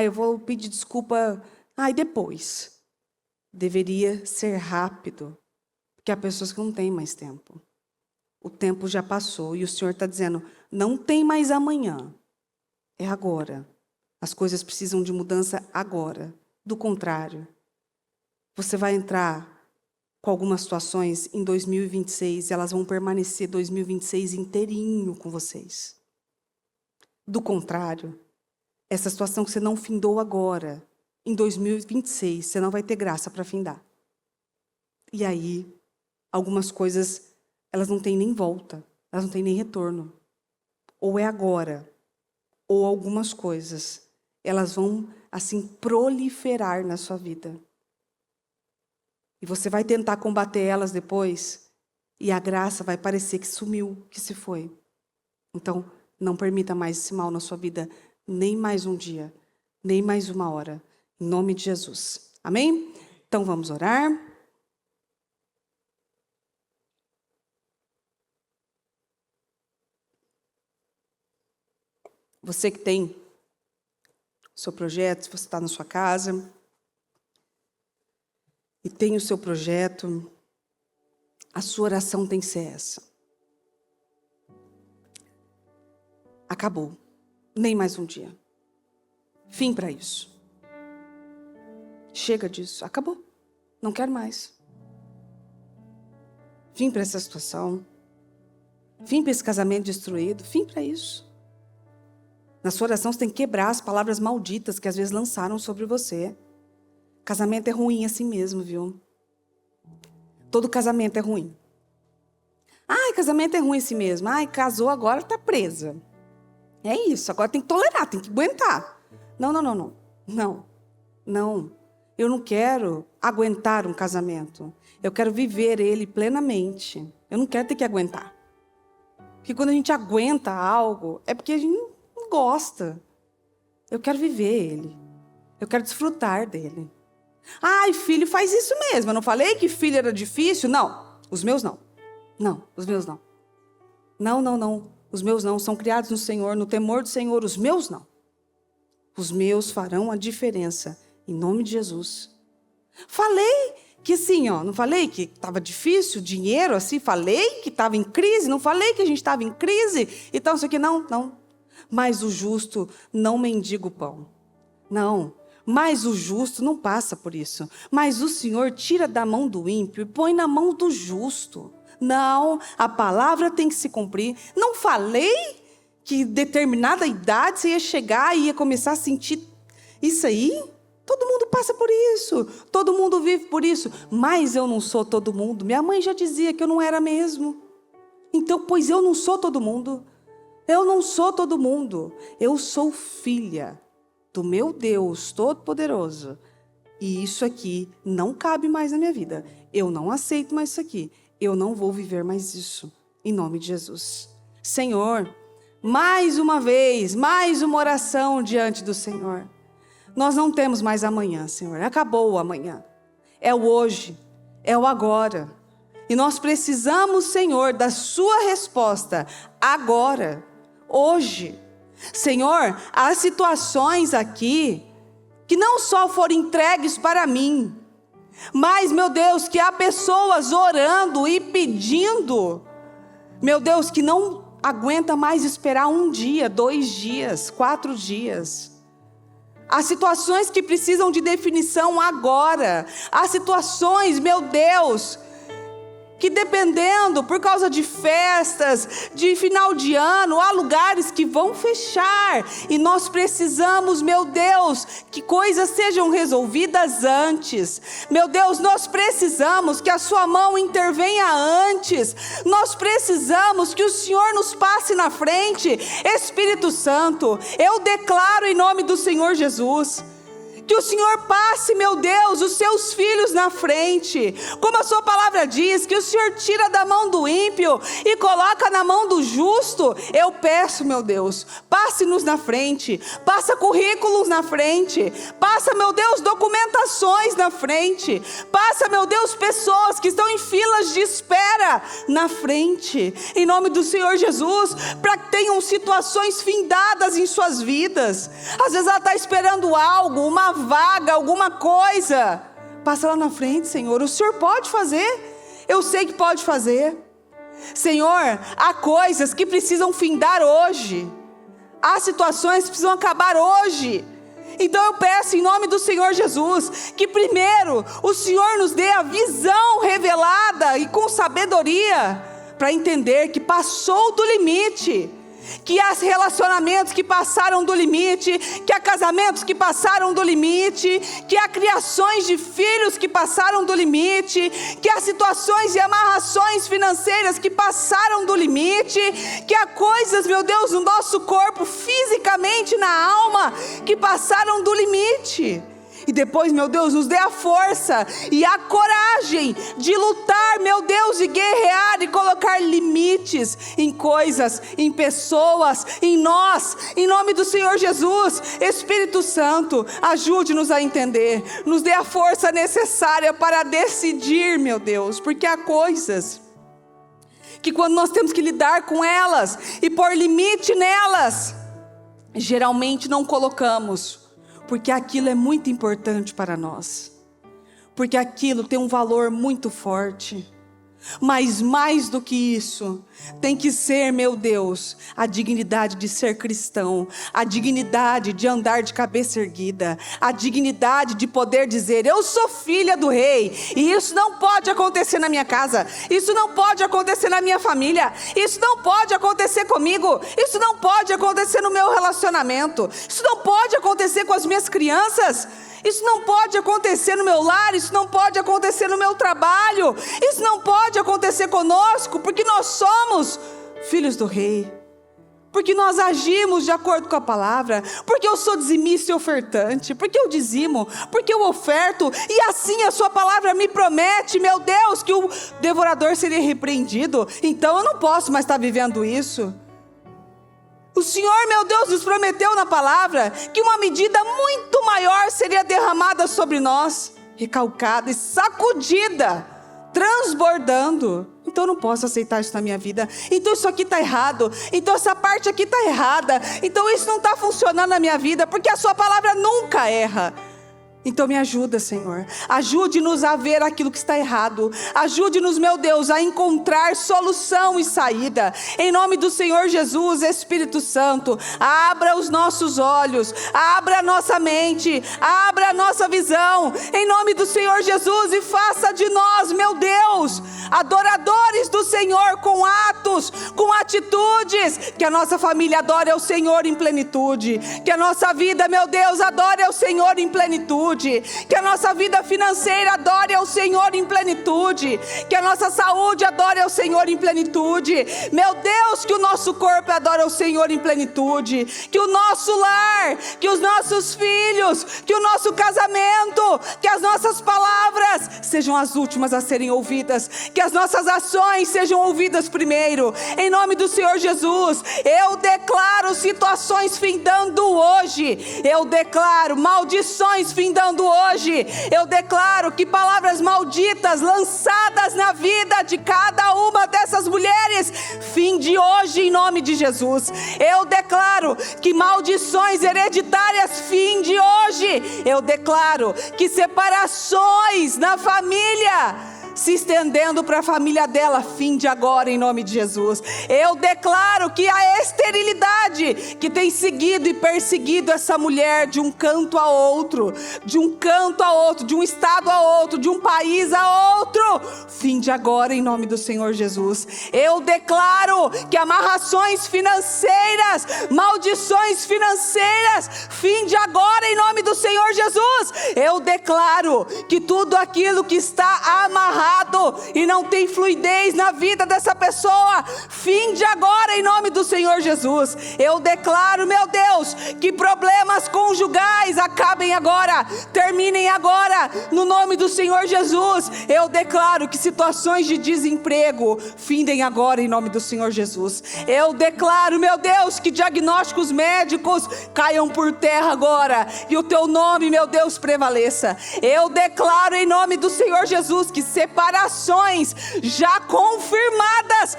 Eu vou pedir desculpa. E depois. Deveria ser rápido, porque há pessoas que não têm mais tempo. O tempo já passou e o Senhor está dizendo, não tem mais amanhã. É agora. As coisas precisam de mudança agora. Do contrário, você vai entrar com algumas situações em 2026 e elas vão permanecer 2026 inteirinho com vocês. Do contrário, essa situação que você não findou agora, em 2026, você não vai ter graça para findar. E aí, algumas coisas, elas não têm nem volta, elas não têm nem retorno. Ou é agora, ou algumas coisas, elas vão, assim, proliferar na sua vida. E você vai tentar combater elas depois, e a graça vai parecer que sumiu, que se foi. Então, não permita mais esse mal na sua vida, nem mais um dia, nem mais uma hora. Em nome de Jesus. Amém? Então, vamos orar. Você que tem o seu projeto, se você está na sua casa e tem o seu projeto, a sua oração tem que ser essa. Acabou. Nem mais um dia. Fim para isso. Chega disso. Acabou. Não quero mais. Fim para essa situação. Fim para esse casamento destruído. Fim para isso. Na sua oração você tem que quebrar as palavras malditas que às vezes lançaram sobre você. Casamento é ruim assim mesmo, viu? Todo casamento é ruim. Casamento é ruim assim mesmo. Casou agora, está presa. É isso, agora tem que tolerar, tem que aguentar. Não. Eu não quero aguentar um casamento. Eu quero viver ele plenamente. Eu não quero ter que aguentar. Porque quando a gente aguenta algo, é porque a gente não gosta. Eu quero viver ele. Eu quero desfrutar dele. Filho faz isso mesmo. Eu não falei que filho era difícil? Não, os meus não. Não, os meus não. Não. Os meus não. São criados no Senhor, no temor do Senhor. Os meus não. Os meus farão a diferença. Em nome de Jesus. Falei que assim, não falei que estava difícil, dinheiro assim. Falei que estava em crise. Não falei que a gente estava em crise. Então, isso aqui não. Mas o justo não mendiga o pão. Não. Mas o justo não passa por isso. Mas o Senhor tira da mão do ímpio e põe na mão do justo. Não, a palavra tem que se cumprir. Não falei que determinada idade você ia chegar e ia começar a sentir isso aí? Todo mundo passa por isso. Todo mundo vive por isso. Mas eu não sou todo mundo. Minha mãe já dizia que eu não era mesmo. Então, pois eu não sou todo mundo. Eu não sou todo mundo. Eu sou filha do meu Deus Todo-Poderoso. E isso aqui não cabe mais na minha vida. Eu não aceito mais isso aqui. Eu não vou viver mais isso. Em nome de Jesus. Senhor, mais uma vez, mais uma oração diante do Senhor. Nós não temos mais amanhã, Senhor. Acabou o amanhã. É o hoje, é o agora. E nós precisamos, Senhor, da sua resposta agora, hoje. Senhor, há situações aqui que não só foram entregues para mim, mas, meu Deus, que há pessoas orando e pedindo, meu Deus, que não aguenta mais esperar 1 dia, 2 dias, 4 dias. Há situações que precisam de definição agora. Há situações, meu Deus, que dependendo, por causa de festas, de final de ano, há lugares que vão fechar. E nós precisamos, meu Deus, que coisas sejam resolvidas antes. Meu Deus, nós precisamos que a sua mão intervenha antes. Nós precisamos que o Senhor nos passe na frente. Espírito Santo, eu declaro em nome do Senhor Jesus, que o Senhor passe, meu Deus, os seus filhos na frente. Como a sua palavra diz, que o Senhor tira da mão do ímpio e coloca na mão do justo. Eu peço, meu Deus, passe-nos na frente. Passa currículos na frente. Passa, meu Deus, documentações na frente. Passa, meu Deus, pessoas que estão em filas de espera na frente. Em nome do Senhor Jesus, para que tenham situações findadas em suas vidas. Às vezes ela está esperando algo, uma vaga, alguma coisa. Passa lá na frente, Senhor. O Senhor pode fazer. Eu sei que pode fazer. Senhor, há coisas que precisam findar hoje. Há situações que precisam acabar hoje. Então eu peço em nome do Senhor Jesus, que primeiro o Senhor nos dê a visão revelada e com sabedoria, para entender que passou do limite. Que há relacionamentos que passaram do limite, que há casamentos que passaram do limite, que há criações de filhos que passaram do limite, que há situações e amarrações financeiras que passaram do limite, que há coisas, meu Deus, no nosso corpo, fisicamente, na alma, que passaram do limite. E depois, meu Deus, nos dê a força e a coragem de lutar, meu Deus, e guerrear e colocar limites em coisas, em pessoas, em nós, em nome do Senhor Jesus. Espírito Santo, ajude-nos a entender, nos dê a força necessária para decidir, meu Deus, porque há coisas que quando nós temos que lidar com elas e pôr limite nelas, geralmente não colocamos. Porque aquilo é muito importante para nós. Porque aquilo tem um valor muito forte. Mas mais do que isso, tem que ser, meu Deus, a dignidade de ser cristão, a dignidade de andar de cabeça erguida, a dignidade de poder dizer, eu sou filha do rei, e isso não pode acontecer na minha casa, isso não pode acontecer na minha família, isso não pode acontecer comigo, isso não pode acontecer no meu relacionamento, isso não pode acontecer com as minhas crianças. Isso não pode acontecer no meu lar, isso não pode acontecer no meu trabalho, isso não pode acontecer conosco, porque nós somos filhos do rei, porque nós agimos de acordo com a palavra, porque eu sou dizimista e ofertante, porque eu dizimo, porque eu oferto, e assim a sua palavra me promete, meu Deus, que o devorador seria repreendido, então eu não posso mais estar vivendo isso. O Senhor, meu Deus, nos prometeu na palavra que uma medida muito maior seria derramada sobre nós, recalcada e sacudida, transbordando. Então eu não posso aceitar isso na minha vida. Então isso aqui está errado. Então essa parte aqui está errada. Então isso não está funcionando na minha vida, porque a sua palavra nunca erra. Então me ajuda, Senhor, ajude-nos a ver aquilo que está errado, ajude-nos, meu Deus, a encontrar solução e saída, em nome do Senhor Jesus. Espírito Santo, abra os nossos olhos, abra a nossa mente, abra a nossa visão, em nome do Senhor Jesus, e faça de nós, meu Deus, adoradores do Senhor, com atos, com atitudes, que a nossa família adore ao Senhor em plenitude, que a nossa vida, meu Deus, adore ao Senhor em plenitude, plenitude, que a nossa vida financeira adore ao Senhor em plenitude, que a nossa saúde adore ao Senhor em plenitude, meu Deus, que o nosso corpo adore ao Senhor em plenitude, que o nosso lar, que os nossos filhos, que o nosso casamento, que as nossas palavras sejam as últimas a serem ouvidas, que as nossas ações sejam ouvidas primeiro, em nome do Senhor Jesus. Eu declaro situações findando hoje, eu declaro maldições findando hoje, eu declaro que palavras malditas lançadas na vida de cada uma dessas mulheres finde hoje em nome de Jesus. Eu declaro que maldições hereditárias finde hoje. Eu declaro que separações na família se estendendo para a família dela, finde agora em nome de Jesus. Eu declaro que a esterilidade que tem seguido e perseguido essa mulher de um canto a outro, de um canto a outro, de um estado a outro, de um país a outro, finde agora em nome do Senhor Jesus. Eu declaro que amarrações financeiras, maldições financeiras, finde agora em nome do Senhor Jesus. Eu declaro que tudo aquilo que está amarrado e não tem fluidez na vida dessa pessoa, finde agora em nome do Senhor Jesus. Eu declaro, meu Deus, que problemas conjugais acabem agora, terminem agora, no nome do Senhor Jesus. Eu declaro que situações de desemprego findem agora em nome do Senhor Jesus. Eu declaro, meu Deus, que diagnósticos médicos caiam por terra agora e o teu nome, meu Deus, prevaleça. Eu declaro em nome do Senhor Jesus que separações já confirmadas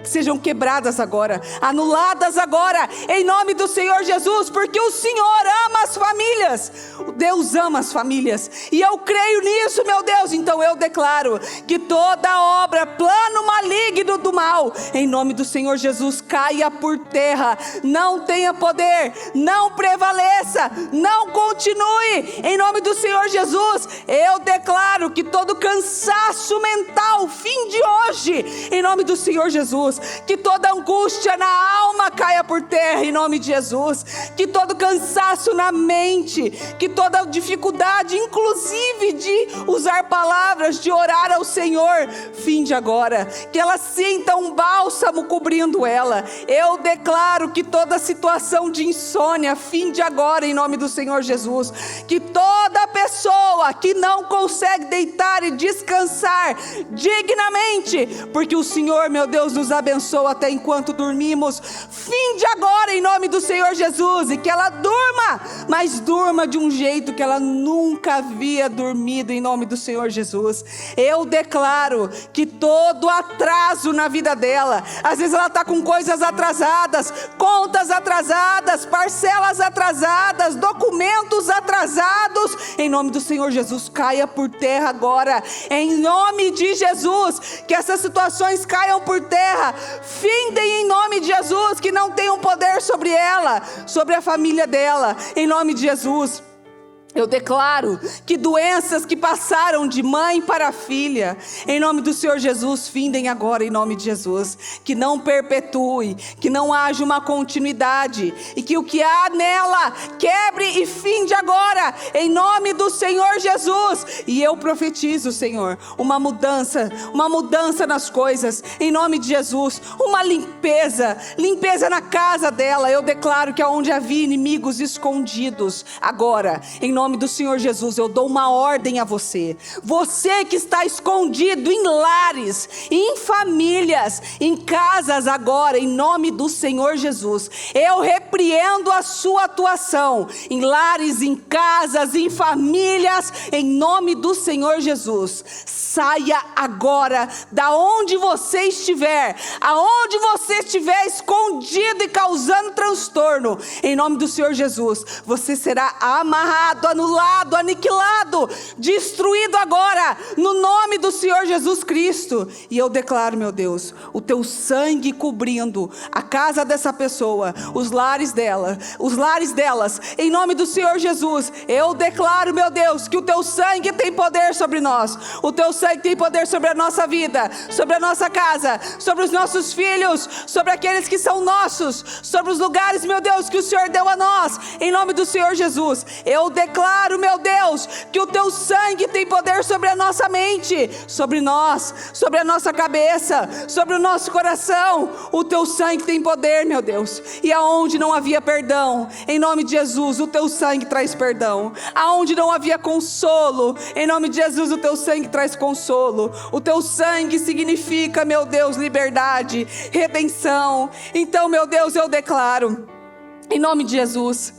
sejam quebradas agora, anuladas agora, em nome do Senhor Jesus, porque o Senhor ama as famílias, Deus ama as famílias, e eu creio nisso, meu Deus. Então eu declaro que toda obra, plano maligno do mal, em nome do Senhor Jesus, caia por terra, não tenha poder, não prevaleça, não continue, em nome do Senhor Jesus. Eu declaro que todo cansaço mental finde hoje, em nome do Senhor Jesus. Que toda angústia na alma caia por terra em nome de Jesus, que todo cansaço na mente, que toda dificuldade, inclusive de usar palavras, de orar ao Senhor, finde agora, que ela sinta um bálsamo cobrindo ela. Eu declaro que toda situação de insônia finde agora em nome do Senhor Jesus, que toda pessoa que não consegue deitar e descansar dignamente, porque o Senhor, meu Deus, nos abençoa até enquanto dormimos, finde agora em nome do Senhor Jesus, e que ela durma, mas durma de um jeito que ela nunca havia dormido em nome do Senhor Jesus. Eu declaro que todo atraso na vida dela, às vezes ela está com coisas atrasadas, contas atrasadas, parcelas atrasadas, documentos atrasados, em nome do Senhor Jesus, caia por terra agora, em nome de Jesus, que essas situações caiam por terra, findem em nome de Jesus, que não tenham poder sobre ela, sobre a família dela, em nome de Jesus. Eu declaro que doenças que passaram de mãe para filha, em nome do Senhor Jesus, findem agora em nome de Jesus. Que não perpetue, que não haja uma continuidade, e que o que há nela quebre e finde agora, em nome do Senhor Jesus. E eu profetizo, Senhor, uma mudança nas coisas, em nome de Jesus, uma limpeza na casa dela. Eu declaro que aonde havia inimigos escondidos, agora, em nome do Senhor Jesus, eu dou uma ordem a você que está escondido em lares, em famílias, em casas agora, em nome do Senhor Jesus, eu repreendo a sua atuação, em lares, em casas, em famílias, em nome do Senhor Jesus. Saia agora, da onde você estiver, aonde você estiver escondido e causando transtorno, em nome do Senhor Jesus, você será amarrado, anulado, aniquilado, destruído agora, no nome do Senhor Jesus Cristo. E eu declaro, meu Deus, o teu sangue cobrindo a casa dessa pessoa, os lares delas, em nome do Senhor Jesus. Eu declaro, meu Deus, que o teu sangue tem poder sobre nós, o teu sangue tem poder sobre a nossa vida, sobre a nossa casa, sobre os nossos filhos, sobre aqueles que são nossos, sobre os lugares, meu Deus, que o Senhor deu a nós, em nome do Senhor Jesus. Eu declaro, meu Deus, que o teu sangue tem poder sobre a nossa mente, sobre nós, sobre a nossa cabeça, sobre o nosso coração. O teu sangue tem poder, meu Deus, e aonde não havia perdão, em nome de Jesus, o teu sangue traz perdão. Aonde não havia consolo, em nome de Jesus, o teu sangue traz consolo. O teu sangue significa, meu Deus, liberdade, redenção. Então, meu Deus, eu declaro, em nome de Jesus,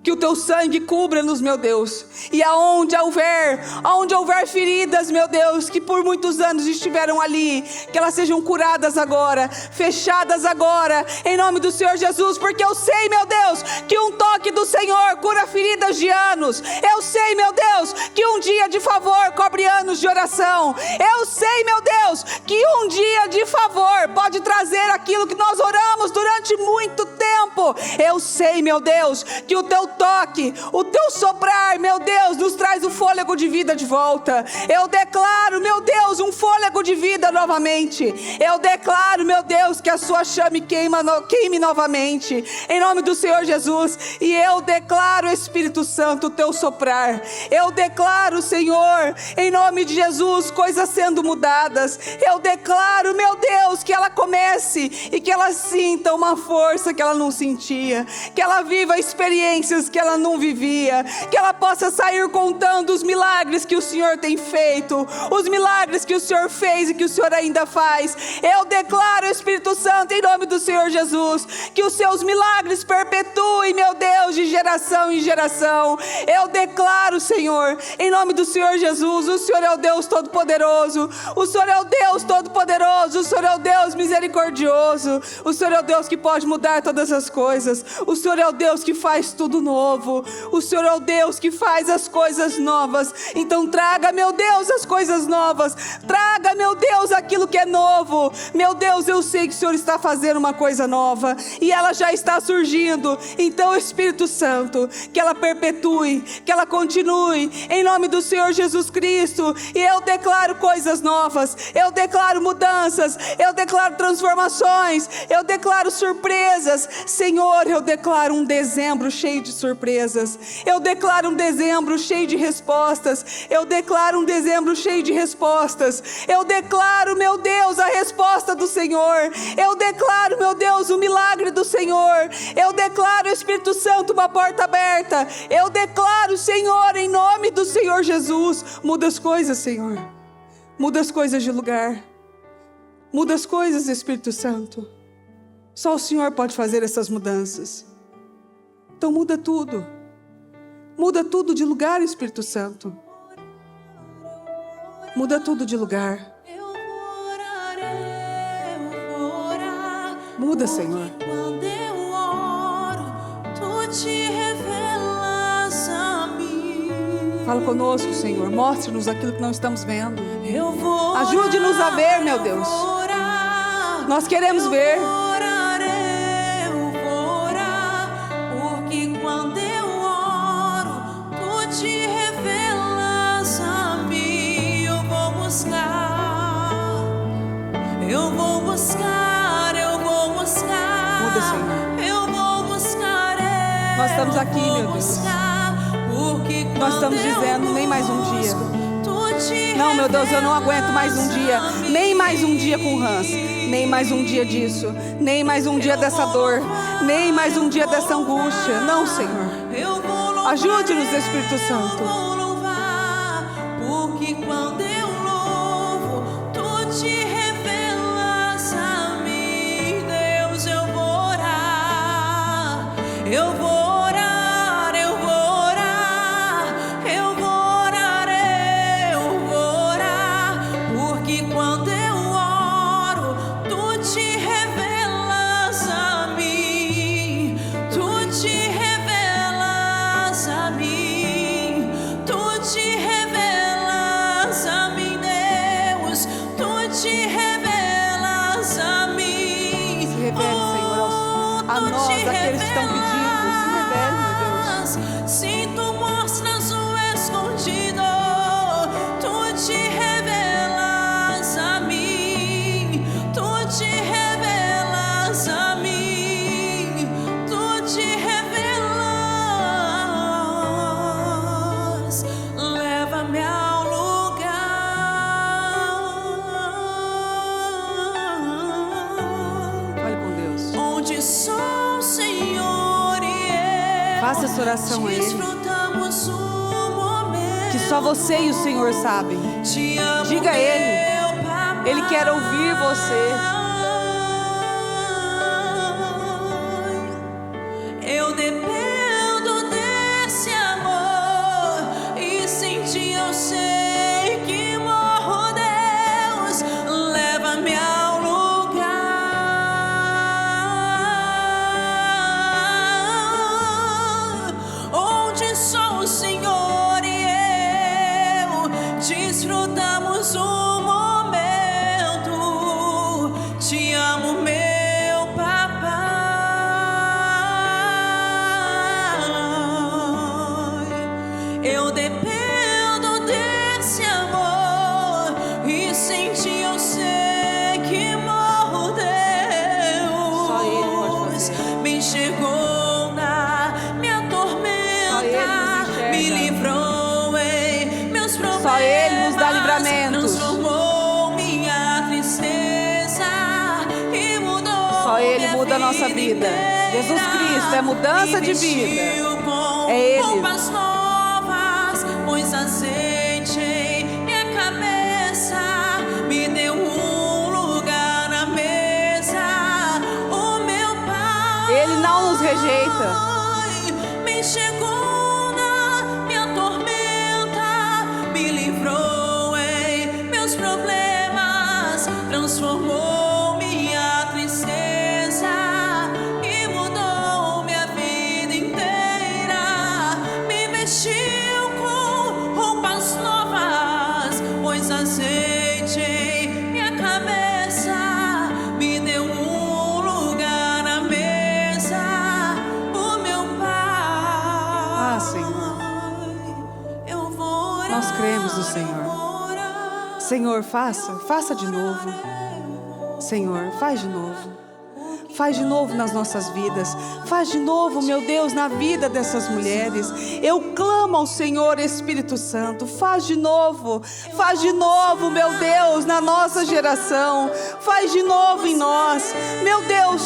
que o teu sangue cubra-nos, meu Deus. E aonde houver feridas, meu Deus, que por muitos anos estiveram ali, que elas sejam curadas agora, fechadas agora, em nome do Senhor Jesus. Porque eu sei, meu Deus, que um toque do Senhor cura feridas de anos. Eu sei, meu Deus, que um dia de favor cobre anos de oração. Eu sei, meu Deus, que um dia de favor pode trazer aquilo que nós oramos durante muito tempo. Eu sei, meu Deus, que o teu toque, o teu soprar, meu Deus, nos traz o fôlego de vida de volta. Eu declaro, meu Deus, um fôlego de vida novamente. Eu declaro, meu Deus, que a sua chama queime novamente, em nome do Senhor Jesus. E eu declaro, Espírito Santo, o teu soprar. Eu declaro, Senhor, em nome de Jesus, coisas sendo mudadas. Eu declaro, meu Deus, que ela comece e que ela sinta uma força que ela não sentia, que ela viva experiências que ela não vivia, que ela possa sair contando os milagres que o Senhor tem feito, os milagres que o Senhor fez e que o Senhor ainda faz. Eu declaro, Espírito Santo, em nome do Senhor Jesus, que os seus milagres perpetuem, meu Deus, de geração em geração. Eu declaro, Senhor, em nome do Senhor Jesus, o Senhor é o Deus Todo-Poderoso, o Senhor é o Deus Todo-Poderoso, o Senhor é o Deus misericordioso, o Senhor é o Deus que pode mudar todas as coisas, o Senhor é o Deus que faz tudo novo. O Senhor é o Deus que faz as coisas novas. Então traga, meu Deus, as coisas novas. Traga, meu Deus, aquilo que é novo. Meu Deus, eu sei que o Senhor está fazendo uma coisa nova e ela já está surgindo. Então, Espírito Santo, que ela perpetue, que ela continue, em nome do Senhor Jesus Cristo. E eu declaro coisas novas, eu declaro mudanças, eu declaro transformações, eu declaro surpresas. Senhor, eu declaro um dezembro cheio de surpresas. Eu declaro um dezembro cheio de respostas. Eu declaro um dezembro cheio de respostas. Eu declaro, meu Deus, a resposta do Senhor. Eu declaro, meu Deus, o milagre do Senhor. Eu declaro, Espírito Santo, uma porta aberta. Eu declaro, Senhor, em nome do Senhor Jesus, muda as coisas, Senhor. Muda as coisas de lugar. Muda as coisas, Espírito Santo. Só o Senhor pode fazer essas mudanças. Então muda tudo. Muda tudo de lugar, Espírito Santo. Muda tudo de lugar. Muda, Senhor. Quando eu oro, tu te revelas a mim. Fala conosco, Senhor. Mostre-nos aquilo que não estamos vendo. Eu vou Ajude-nos a ver, meu Deus. Nós queremos ver. Muda, Senhor. Nós estamos aqui, meu Deus. Nós estamos dizendo, nem mais um dia. Não, meu Deus, eu não aguento mais um dia. Nem mais um dia com Hans. Nem mais um dia disso. Nem mais um dia dessa dor. Nem mais um dia dessa angústia. Não, Senhor. Ajude-nos, Espírito Santo. Porque quando eu louvo, tu te revelas a mim. Deus, eu vou orar. Eu vou orar, eu vou orar. Eu vou orar, eu vou orar. Porque quando eu oro, tu te revelas a mim. Tu te revelas a mim. Tu te revelas a mim, Deus. Tu te revelas a mim. Se revele, Senhor, a nós, aqueles que estão pedindo. Se revele, meu Deus. Sim, tu mostras o escondido. Tu te revelas a mim. Tu te revelas essa oração a Ele. Desfrutamos um momento. Que só você e o Senhor sabem. Te amo, Diga a Ele. meu papai. Ele quer ouvir você. Eu dependo desse amor e sem ti eu sei que morro, Deus. Leva-me ao lugar onde só o Senhor e eu desfrutamos um momento. Te amo, meu papai. Eu dependo desse amor e sem ti eu sei que morro, Deus. Só Ele pode fazer. Me enxergou na minha tormenta. Só Ele nos enxerga. Me livrou em meus problemas. Só Ele nos dá livramento. Transformou minha tristeza e mudou. Só Ele minha muda a nossa vida. inteira. Jesus Cristo é mudança de vida. É Ele. Roupas novas, pôs azeite em minha cabeça, me deu um lugar na mesa. O meu pai, Ele não nos rejeita. me enxergou na minha tormenta, me livrou em meus problemas, transformou minha tristeza e mudou minha vida inteira. Me vestiu com roupas novas, pôs azeite em minha cabeça, me deu um lugar na mesa. O meu pai, Senhor. eu vou orar, Nós cremos no Senhor. eu vou orar. Senhor, faça de novo. Senhor, faz de novo. Faz de novo nas nossas vidas. Faz de novo, meu Deus, na vida dessas mulheres. Eu clamo ao Senhor, Espírito Santo. Faz de novo. Faz de novo, meu Deus, na nossa geração. Faz de novo em nós. Meu Deus,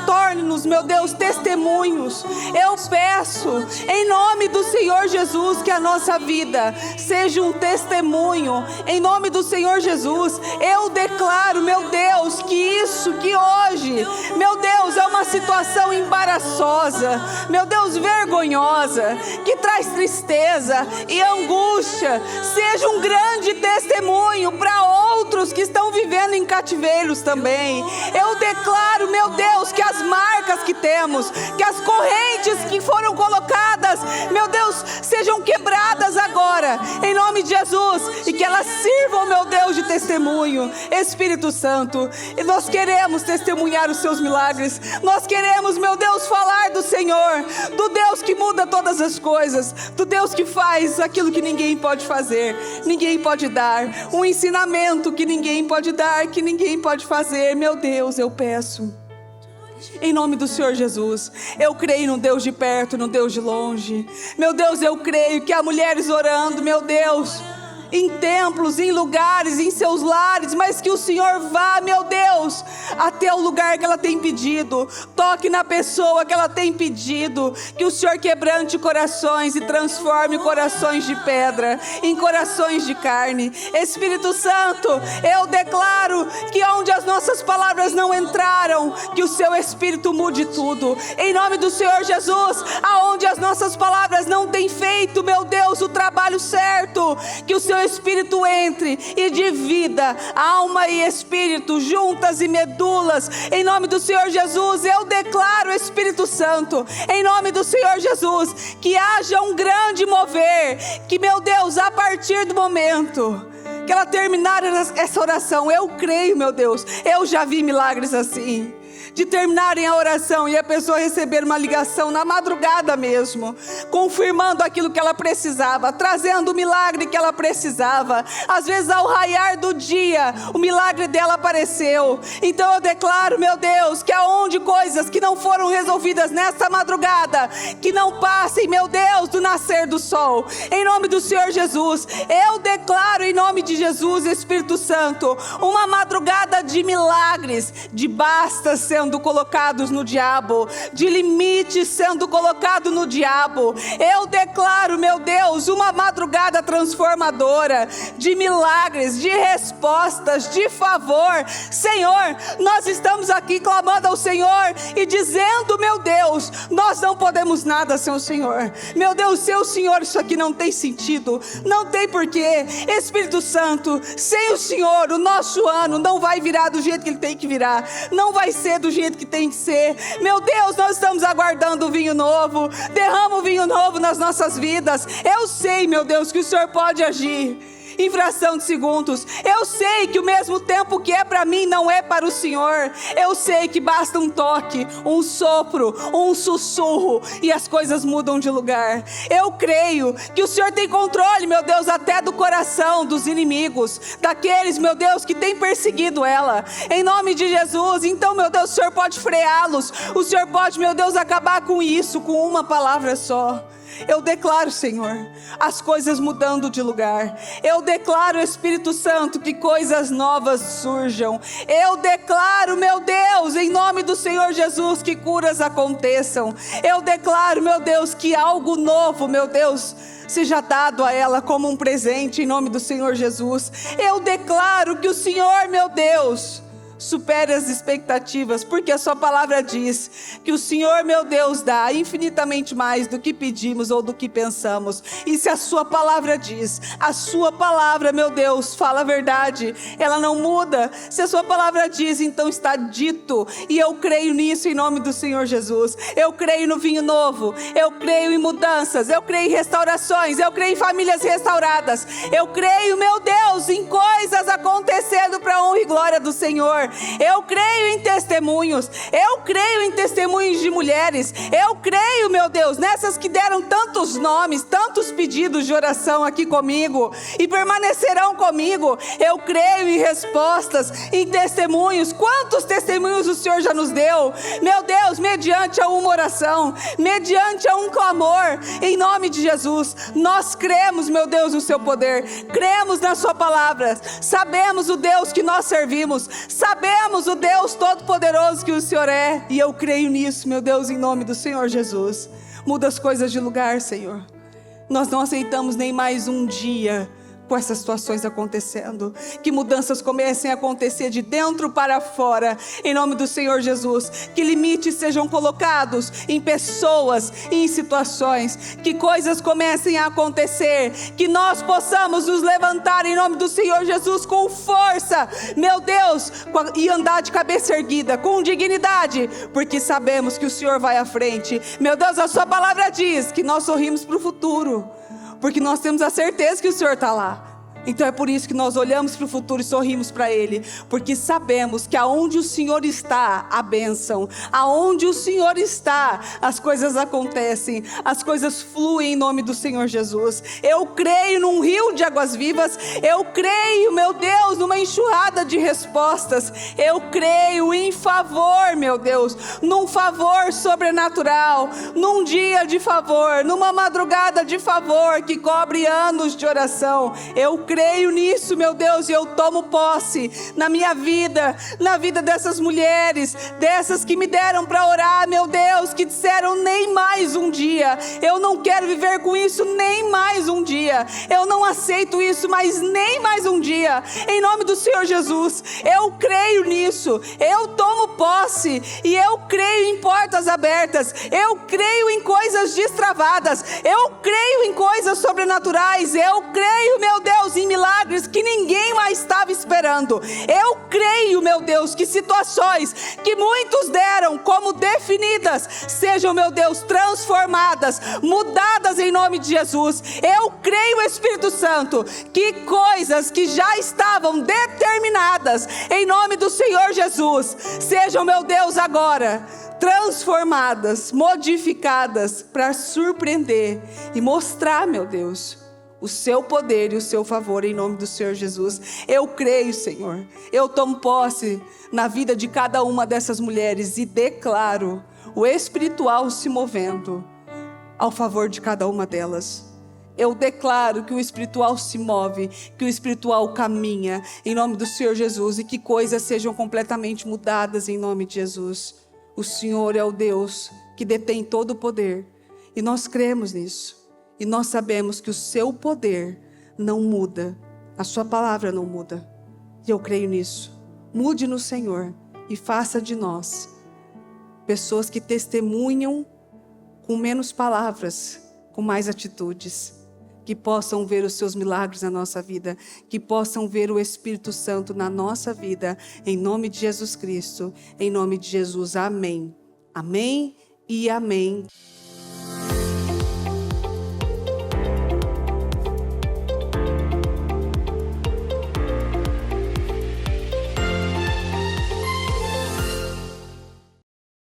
torne-nos, meu Deus, testemunhos. Eu peço, em nome do Senhor Jesus, que a nossa vida seja um testemunho. Em nome do Senhor Jesus, eu declaro, meu Deus, que hoje, meu Deus, é uma situação embaraçosa, meu Deus, vergonhosa, que traz tristeza e angústia, seja um grande testemunho para outros que estão vivendo em cativeiros também. Eu declaro, meu Deus, que as marcas que temos, que as correntes que foram colocadas, meu Deus, sejam quebradas agora, em nome de Jesus, e que elas sirvam, meu Deus, de testemunho. Espírito Santo, e nós queremos testemunhar os seus milagres. Nós queremos, meu Deus, falar do Senhor, do Deus que muda todas as coisas, do Deus que faz aquilo que ninguém pode fazer, ninguém pode dar, um ensinamento que ninguém pode dar, que ninguém pode fazer. Meu Deus, eu peço, em nome do Senhor Jesus, eu creio no Deus de perto, no Deus de longe. Meu Deus, eu creio que há mulheres orando, meu Deus, em templos, em lugares, em seus lares, mas que o Senhor vá, meu Deus, até o lugar que ela tem pedido, toque na pessoa que ela tem pedido, que o Senhor quebrante corações e transforme corações de pedra em corações de carne. Espírito Santo, eu declaro que onde as nossas palavras não entraram, que o seu Espírito mude tudo, em nome do Senhor Jesus. Aonde as nossas palavras não têm feito, meu Deus, o trabalho certo, que o seu Espírito entre e divida alma e espírito, juntas e medulas, em nome do Senhor Jesus. Eu declaro, Espírito Santo, em nome do Senhor Jesus, que haja um grande mover, que, meu Deus, a partir do momento que ela terminar essa oração, eu creio, meu Deus, eu já vi milagres assim, de terminarem a oração e a pessoa receber uma ligação na madrugada mesmo, confirmando aquilo que ela precisava, trazendo o milagre que ela precisava. Às vezes, ao raiar do dia, o milagre dela apareceu. Então eu declaro, meu Deus, que aonde coisas que não foram resolvidas nessa madrugada, que não passem, meu Deus, do nascer do sol, em nome do Senhor Jesus. Eu declaro, em nome de Jesus, Espírito Santo, uma madrugada de milagres, de bastas sendo sendo colocados no diabo, de limites sendo colocado no diabo. Eu declaro, meu Deus, uma madrugada transformadora, de milagres, de respostas, de favor. Senhor, nós estamos aqui clamando ao Senhor e dizendo, meu Deus, nós não podemos nada sem o Senhor. Meu Deus, sem o Senhor isso aqui não tem sentido, não tem porquê. Espírito Santo, sem o Senhor o nosso ano não vai virar do jeito que ele tem que virar, não vai ser do jeito que tem que ser. Meu Deus, nós estamos aguardando o vinho novo. Derrama o vinho novo nas nossas vidas. Eu sei, meu Deus, que o Senhor pode agir em fração de segundos. Eu sei que o mesmo tempo que é para mim não é para o Senhor. Eu sei que basta um toque, um sopro, um sussurro e as coisas mudam de lugar. Eu creio que o Senhor tem controle, meu Deus, até do coração dos inimigos, daqueles, meu Deus, que tem perseguido ela, em nome de Jesus. Então, meu Deus, o Senhor pode freá-los, o Senhor pode, meu Deus, acabar com isso com uma palavra só. Eu declaro, Senhor, as coisas mudando de lugar. Eu declaro, Espírito Santo, que coisas novas surjam. Eu declaro, meu Deus, em nome do Senhor Jesus, que curas aconteçam. Eu declaro, meu Deus, que algo novo, meu Deus, seja dado a ela como um presente em nome do Senhor Jesus. Eu declaro que o Senhor, meu Deus, supere as expectativas, porque a sua palavra diz que o Senhor, meu Deus, dá infinitamente mais do que pedimos ou do que pensamos. E se a sua palavra diz, a sua palavra, meu Deus, fala a verdade, ela não muda. Se a sua palavra diz, então está dito, e eu creio nisso em nome do Senhor Jesus. Eu creio no vinho novo, eu creio em mudanças, eu creio em restaurações, eu creio em famílias restauradas, eu creio, meu Deus, em coisas acontecendo para a honra e glória do Senhor. Eu creio em testemunhos, eu creio em testemunhos de mulheres, eu creio, meu Deus, nessas que deram tantos nomes, tantos pedidos de oração aqui comigo e permanecerão comigo. Eu creio em respostas, em testemunhos. Quantos testemunhos o Senhor já nos deu, meu Deus, mediante a uma oração, mediante a um clamor, em nome de Jesus. Nós cremos, meu Deus, no seu poder, cremos na sua palavra, sabemos o Deus que nós servimos, sabemos o Deus Todo-Poderoso que o Senhor é, e eu creio nisso, meu Deus, em nome do Senhor Jesus. Muda as coisas de lugar, Senhor. Nós não aceitamos nem mais um dia com essas situações acontecendo. Que mudanças comecem a acontecer de dentro para fora, em nome do Senhor Jesus. Que limites sejam colocados em pessoas e em situações. Que coisas comecem a acontecer, que nós possamos nos levantar em nome do Senhor Jesus com força, meu Deus, e andar de cabeça erguida, com dignidade, porque sabemos que o Senhor vai à frente. Meu Deus, a sua palavra diz que nós sorrimos para o futuro, porque nós temos a certeza que o Senhor está lá. Então é por isso que nós olhamos para o futuro e sorrimos para Ele, porque sabemos que aonde o Senhor está, a bênção, aonde o Senhor está, as coisas acontecem, as coisas fluem em nome do Senhor Jesus. Eu creio num rio de águas vivas, eu creio, meu Deus, numa enxurrada de respostas, eu creio em favor, meu Deus, num favor sobrenatural, num dia de favor, numa madrugada de favor que cobre anos de oração. Eu creio nisso, meu Deus, e eu tomo posse na minha vida, na vida dessas mulheres, dessas que me deram para orar, meu Deus, que disseram nem mais um dia. Eu não quero viver com isso nem mais um dia. Eu não aceito isso, mas nem mais um dia. Em nome do Senhor Jesus, eu creio nisso. Eu tomo posse e eu creio em portas abertas. Eu creio em coisas destravadas. Eu creio em coisas sobrenaturais. Eu creio, meu Deus, em milagres que ninguém mais estava esperando. Eu creio, meu Deus, que situações que muitos deram como definidas sejam, meu Deus, transformadas, mudadas em nome de Jesus. Eu creio, Espírito Santo, que coisas que já estavam determinadas em nome do Senhor Jesus sejam, meu Deus, agora transformadas, modificadas para surpreender e mostrar, meu Deus, o seu poder e o seu favor em nome do Senhor Jesus. Eu creio, Senhor. Eu tomo posse na vida de cada uma dessas mulheres e declaro o espiritual se movendo ao favor de cada uma delas. Eu declaro que o espiritual se move, que o espiritual caminha, em nome do Senhor Jesus, e que coisas sejam completamente mudadas em nome de Jesus. O Senhor é o Deus que detém todo o poder, e nós cremos nisso. E nós sabemos que o seu poder não muda, a sua palavra não muda. E eu creio nisso. Mude no Senhor e faça de nós pessoas que testemunham com menos palavras, com mais atitudes, que possam ver os seus milagres na nossa vida, que possam ver o Espírito Santo na nossa vida, em nome de Jesus Cristo, em nome de Jesus, amém. Amém e amém.